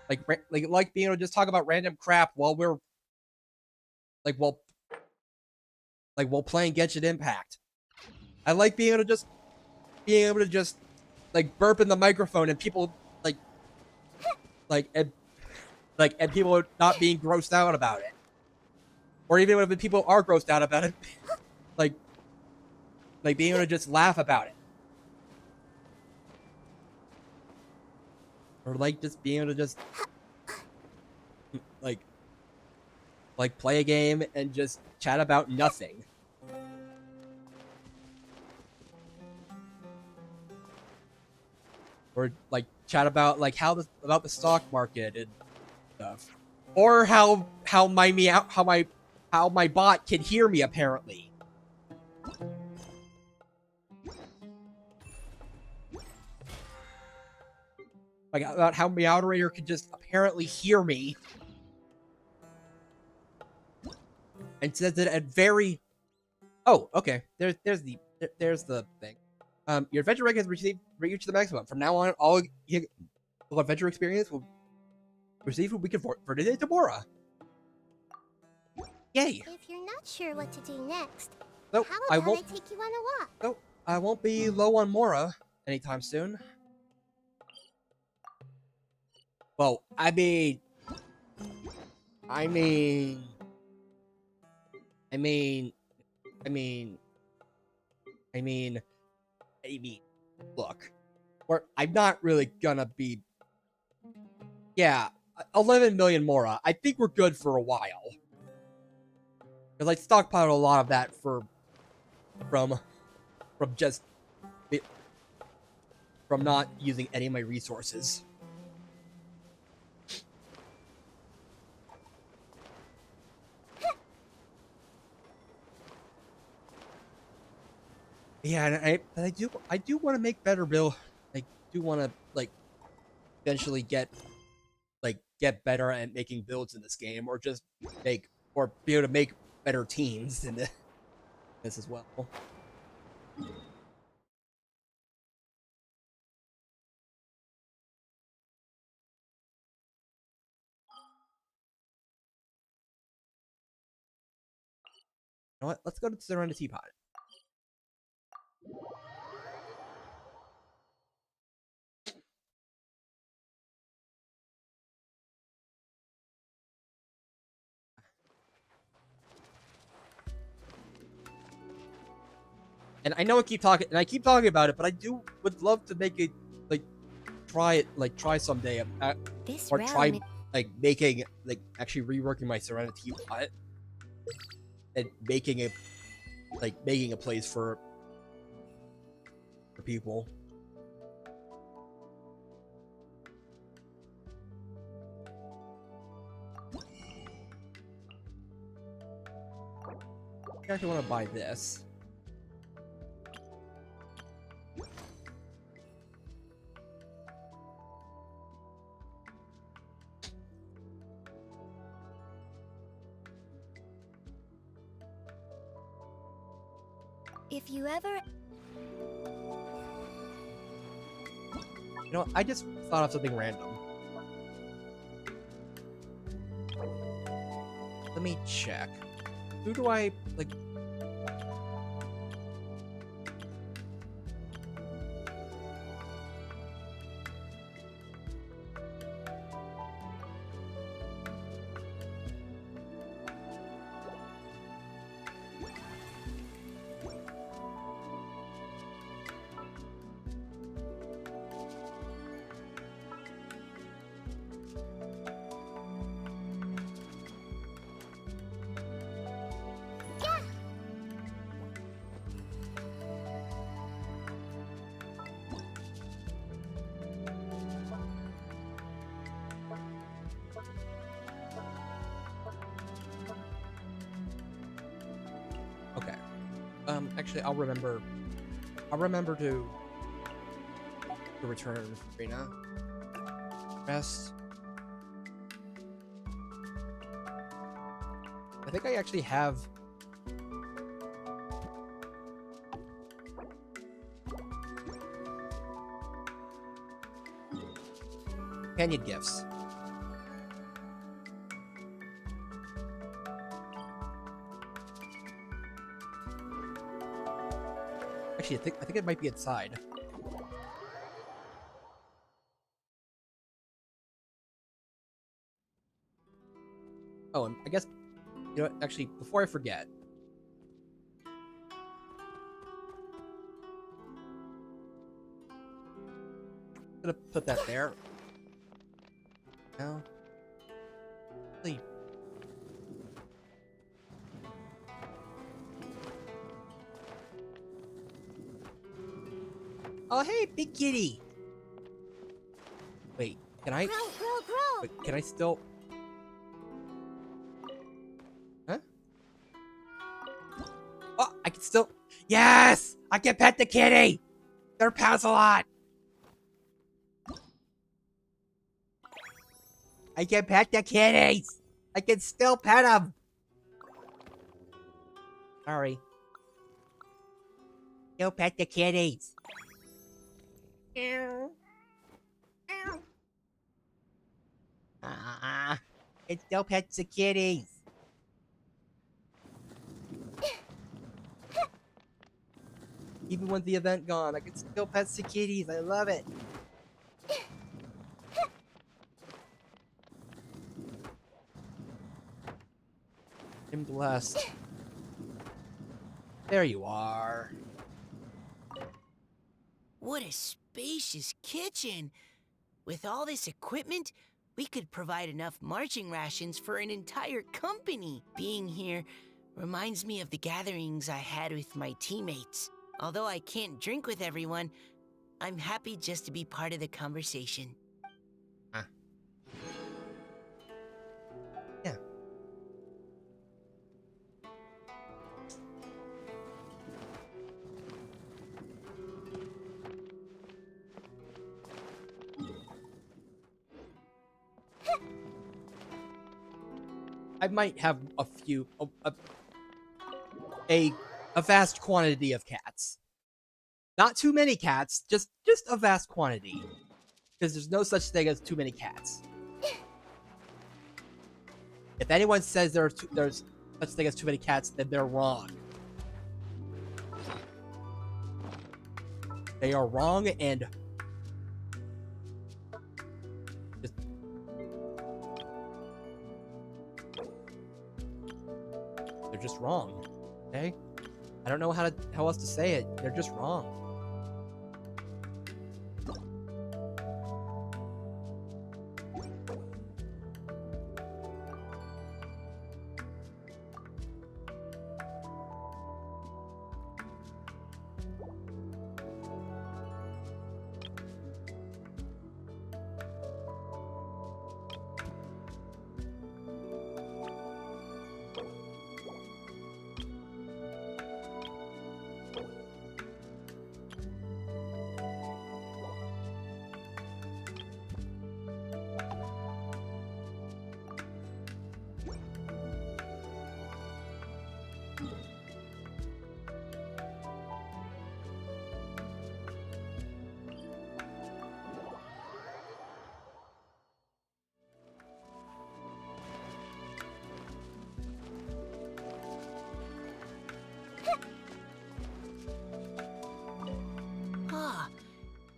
Like being able to just talk about random crap while we're while playing Genshin Impact. I like being able to just like burp in the microphone and people and people are not being grossed out about it. Or even when people are grossed out about it, like being able to just laugh about it. Or just being able to just play a game and just chat about nothing. Or chat about about the stock market and stuff. Or how my bot can hear me apparently. Like about how Meowderator could just apparently hear me. And says it at very... Oh, okay. There's the thing. Your adventure rank has reached the maximum. From now on, all adventure experience will receive a week of for today to Mora. Yay! If you're not sure what to do next, so how about I take you on a walk? So I won't be low on Mora anytime soon. Well, I mean, look, I'm not really gonna be. Yeah, 11 million Mora. I think we're good for a while. Because I stockpiled a lot of that from not using any of my resources. Yeah, and I do want to make better build. I do want to eventually get better at making builds in this game, or just be able to make better teams in this as well. You know what? Let's go to the Serenity Pod. And I know I keep talking about it, but I would love to make it try someday or try making actually reworking my Serenity Pot and making a place for people. I actually want to buy this. If you ever... You know, I just thought of something random. Let me check. Who do I, You Actually, I'll remember to return, Rena. Rest. I think I actually have. Companion gifts. Actually, I think it might be inside. Oh, and I guess, you know what, actually, before I forget. I'm gonna put that there. Now. Sleep. Oh, hey, big kitty! Wait, can I? Grow. Wait, can I still? Huh? Oh, I can still. Yes! I can pet the kitty! They're pounds a lot! I can pet the kitties! I can still pet them! Sorry. Still pet the kitties. Ah, it still pets the kitties. Even with the event gone, I can still pet the kitties. I love it. I'm blessed. There you are. What a spacious kitchen! With all this equipment, we could provide enough marching rations for an entire company. Being here reminds me of the gatherings I had with my teammates. Although I can't drink with everyone, I'm happy just to be part of the conversation. Yeah. I might have a few, a vast quantity of cats. Not too many cats, just a vast quantity. Because there's no such thing as too many cats. If anyone says there's such thing as too many cats, then they're wrong. They are wrong and just they're just wrong. Okay? I don't know how else to say it. They're just wrong.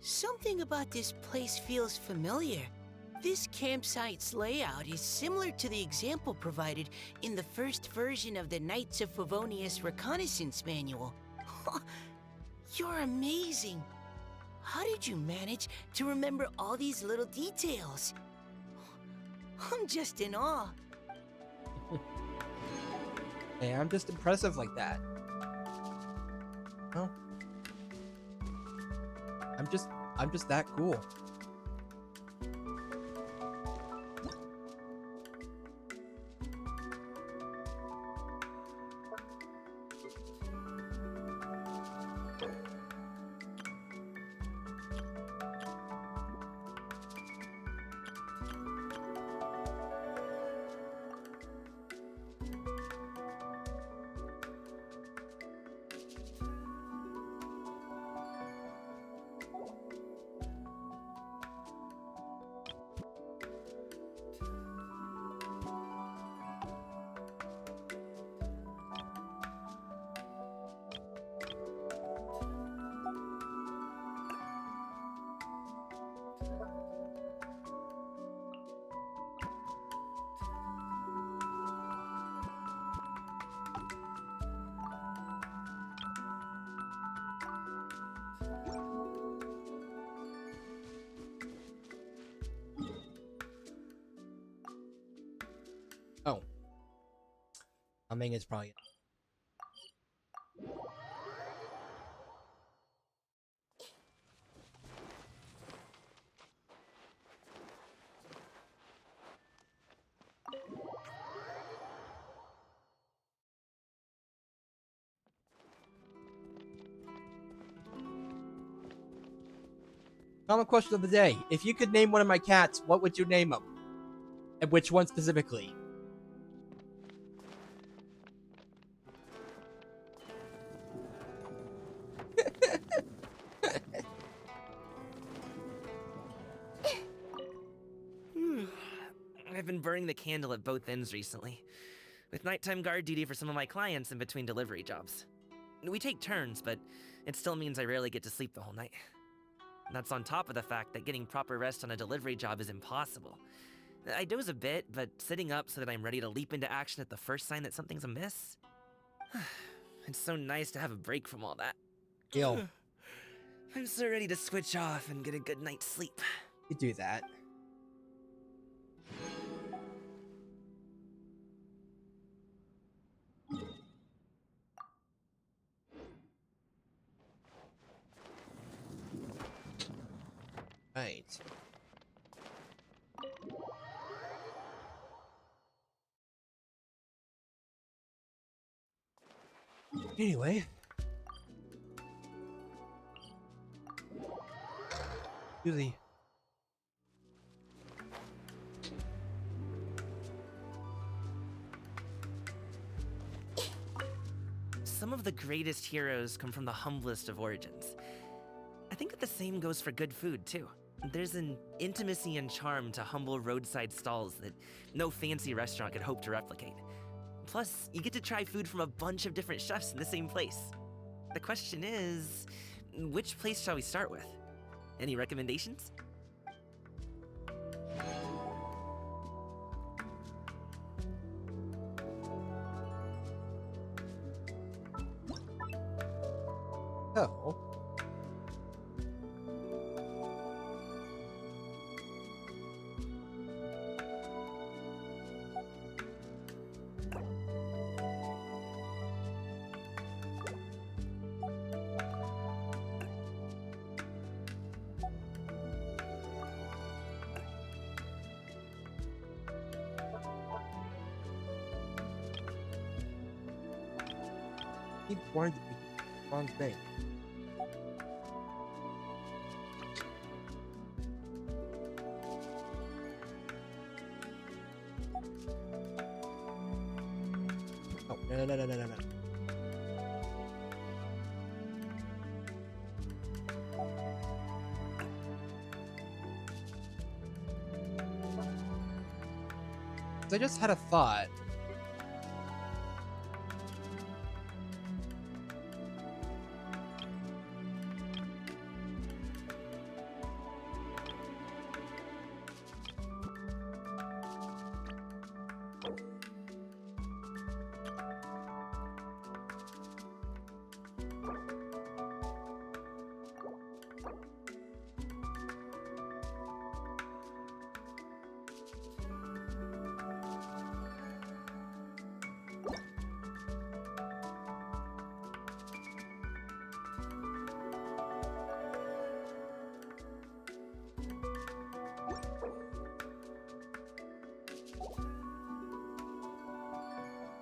Something about this place feels familiar. This campsite's layout is similar to the example provided in the first version of the Knights of Favonius Reconnaissance Manual. You're amazing. How did you manage to remember all these little details? I'm just in awe. Hey, I'm just impressive like that. No. I'm just that cool. Humming is probably. Common question of the day. If you could name one of my cats, what would you name them? And which one specifically? I've been burning the candle at both ends recently, with nighttime guard duty for some of my clients in between delivery jobs. We take turns, but it still means I rarely get to sleep the whole night. That's on top of the fact that getting proper rest on a delivery job is impossible. I doze a bit, but sitting up so that I'm ready to leap into action at the first sign that something's amiss? It's so nice to have a break from all that. Yo. I'm so ready to switch off and get a good night's sleep. You do that. Right. Anyway. Usually. Some of the greatest heroes come from the humblest of origins. I think that the same goes for good food, too. There's an intimacy and charm to humble roadside stalls that no fancy restaurant could hope to replicate. Plus, you get to try food from a bunch of different chefs in the same place. The question is, which place shall we start with? Any recommendations? Oh. Keep wanting to be wrong thing. Oh, no. I just had a thought.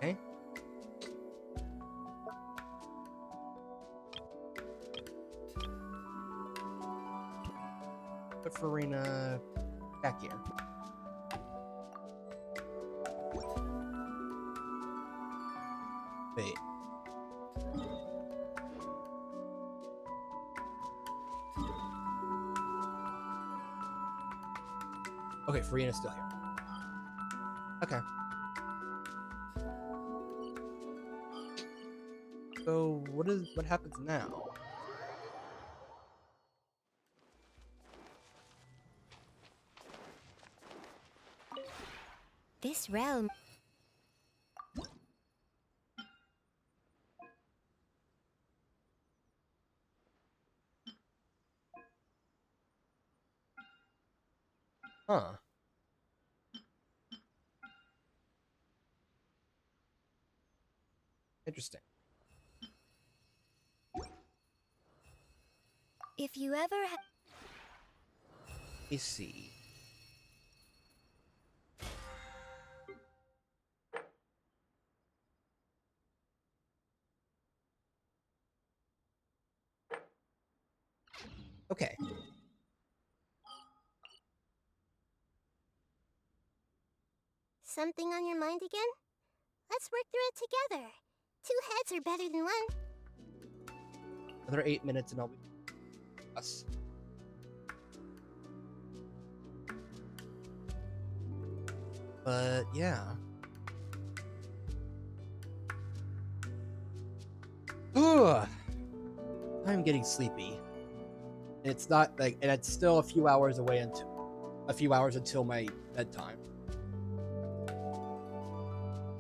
Okay. Put Farina back here. Wait. Okay, Farina's still here. Okay. So what happens now? This realm. Huh. Interesting. If you ever Let me see. Okay. Something on your mind again? Let's work through it together. 2 heads are better than 1. Another 8 minutes and I'll be us. But yeah. Ugh. I'm getting sleepy. And it's not like, and it's still a few hours away until my bedtime.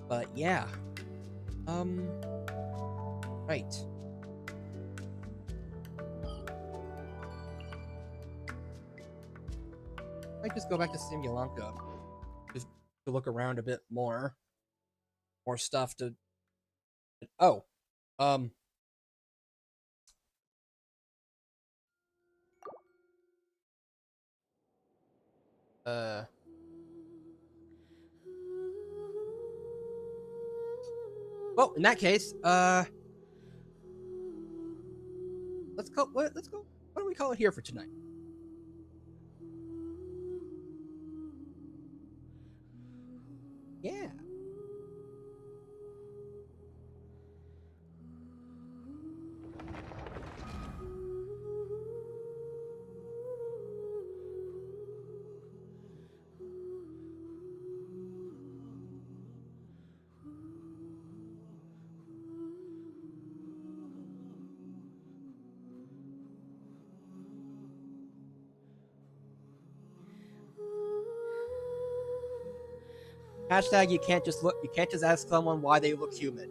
But yeah. Right. I might just go back to Simulanka. Just to look around a bit more. More stuff to... Oh. Well, in that case, let's go. Let's go. What do we call it here for tonight? Yeah. Hashtag you can't just ask someone why they look human.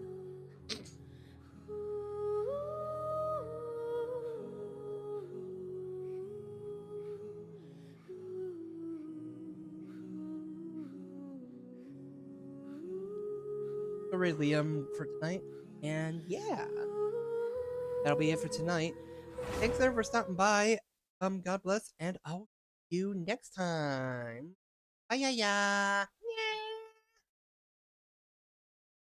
Sorry, Liam, for tonight. And yeah. That'll be it for tonight. Thanks everyone for stopping by. God bless, and I'll see you next time. Bye ya ya.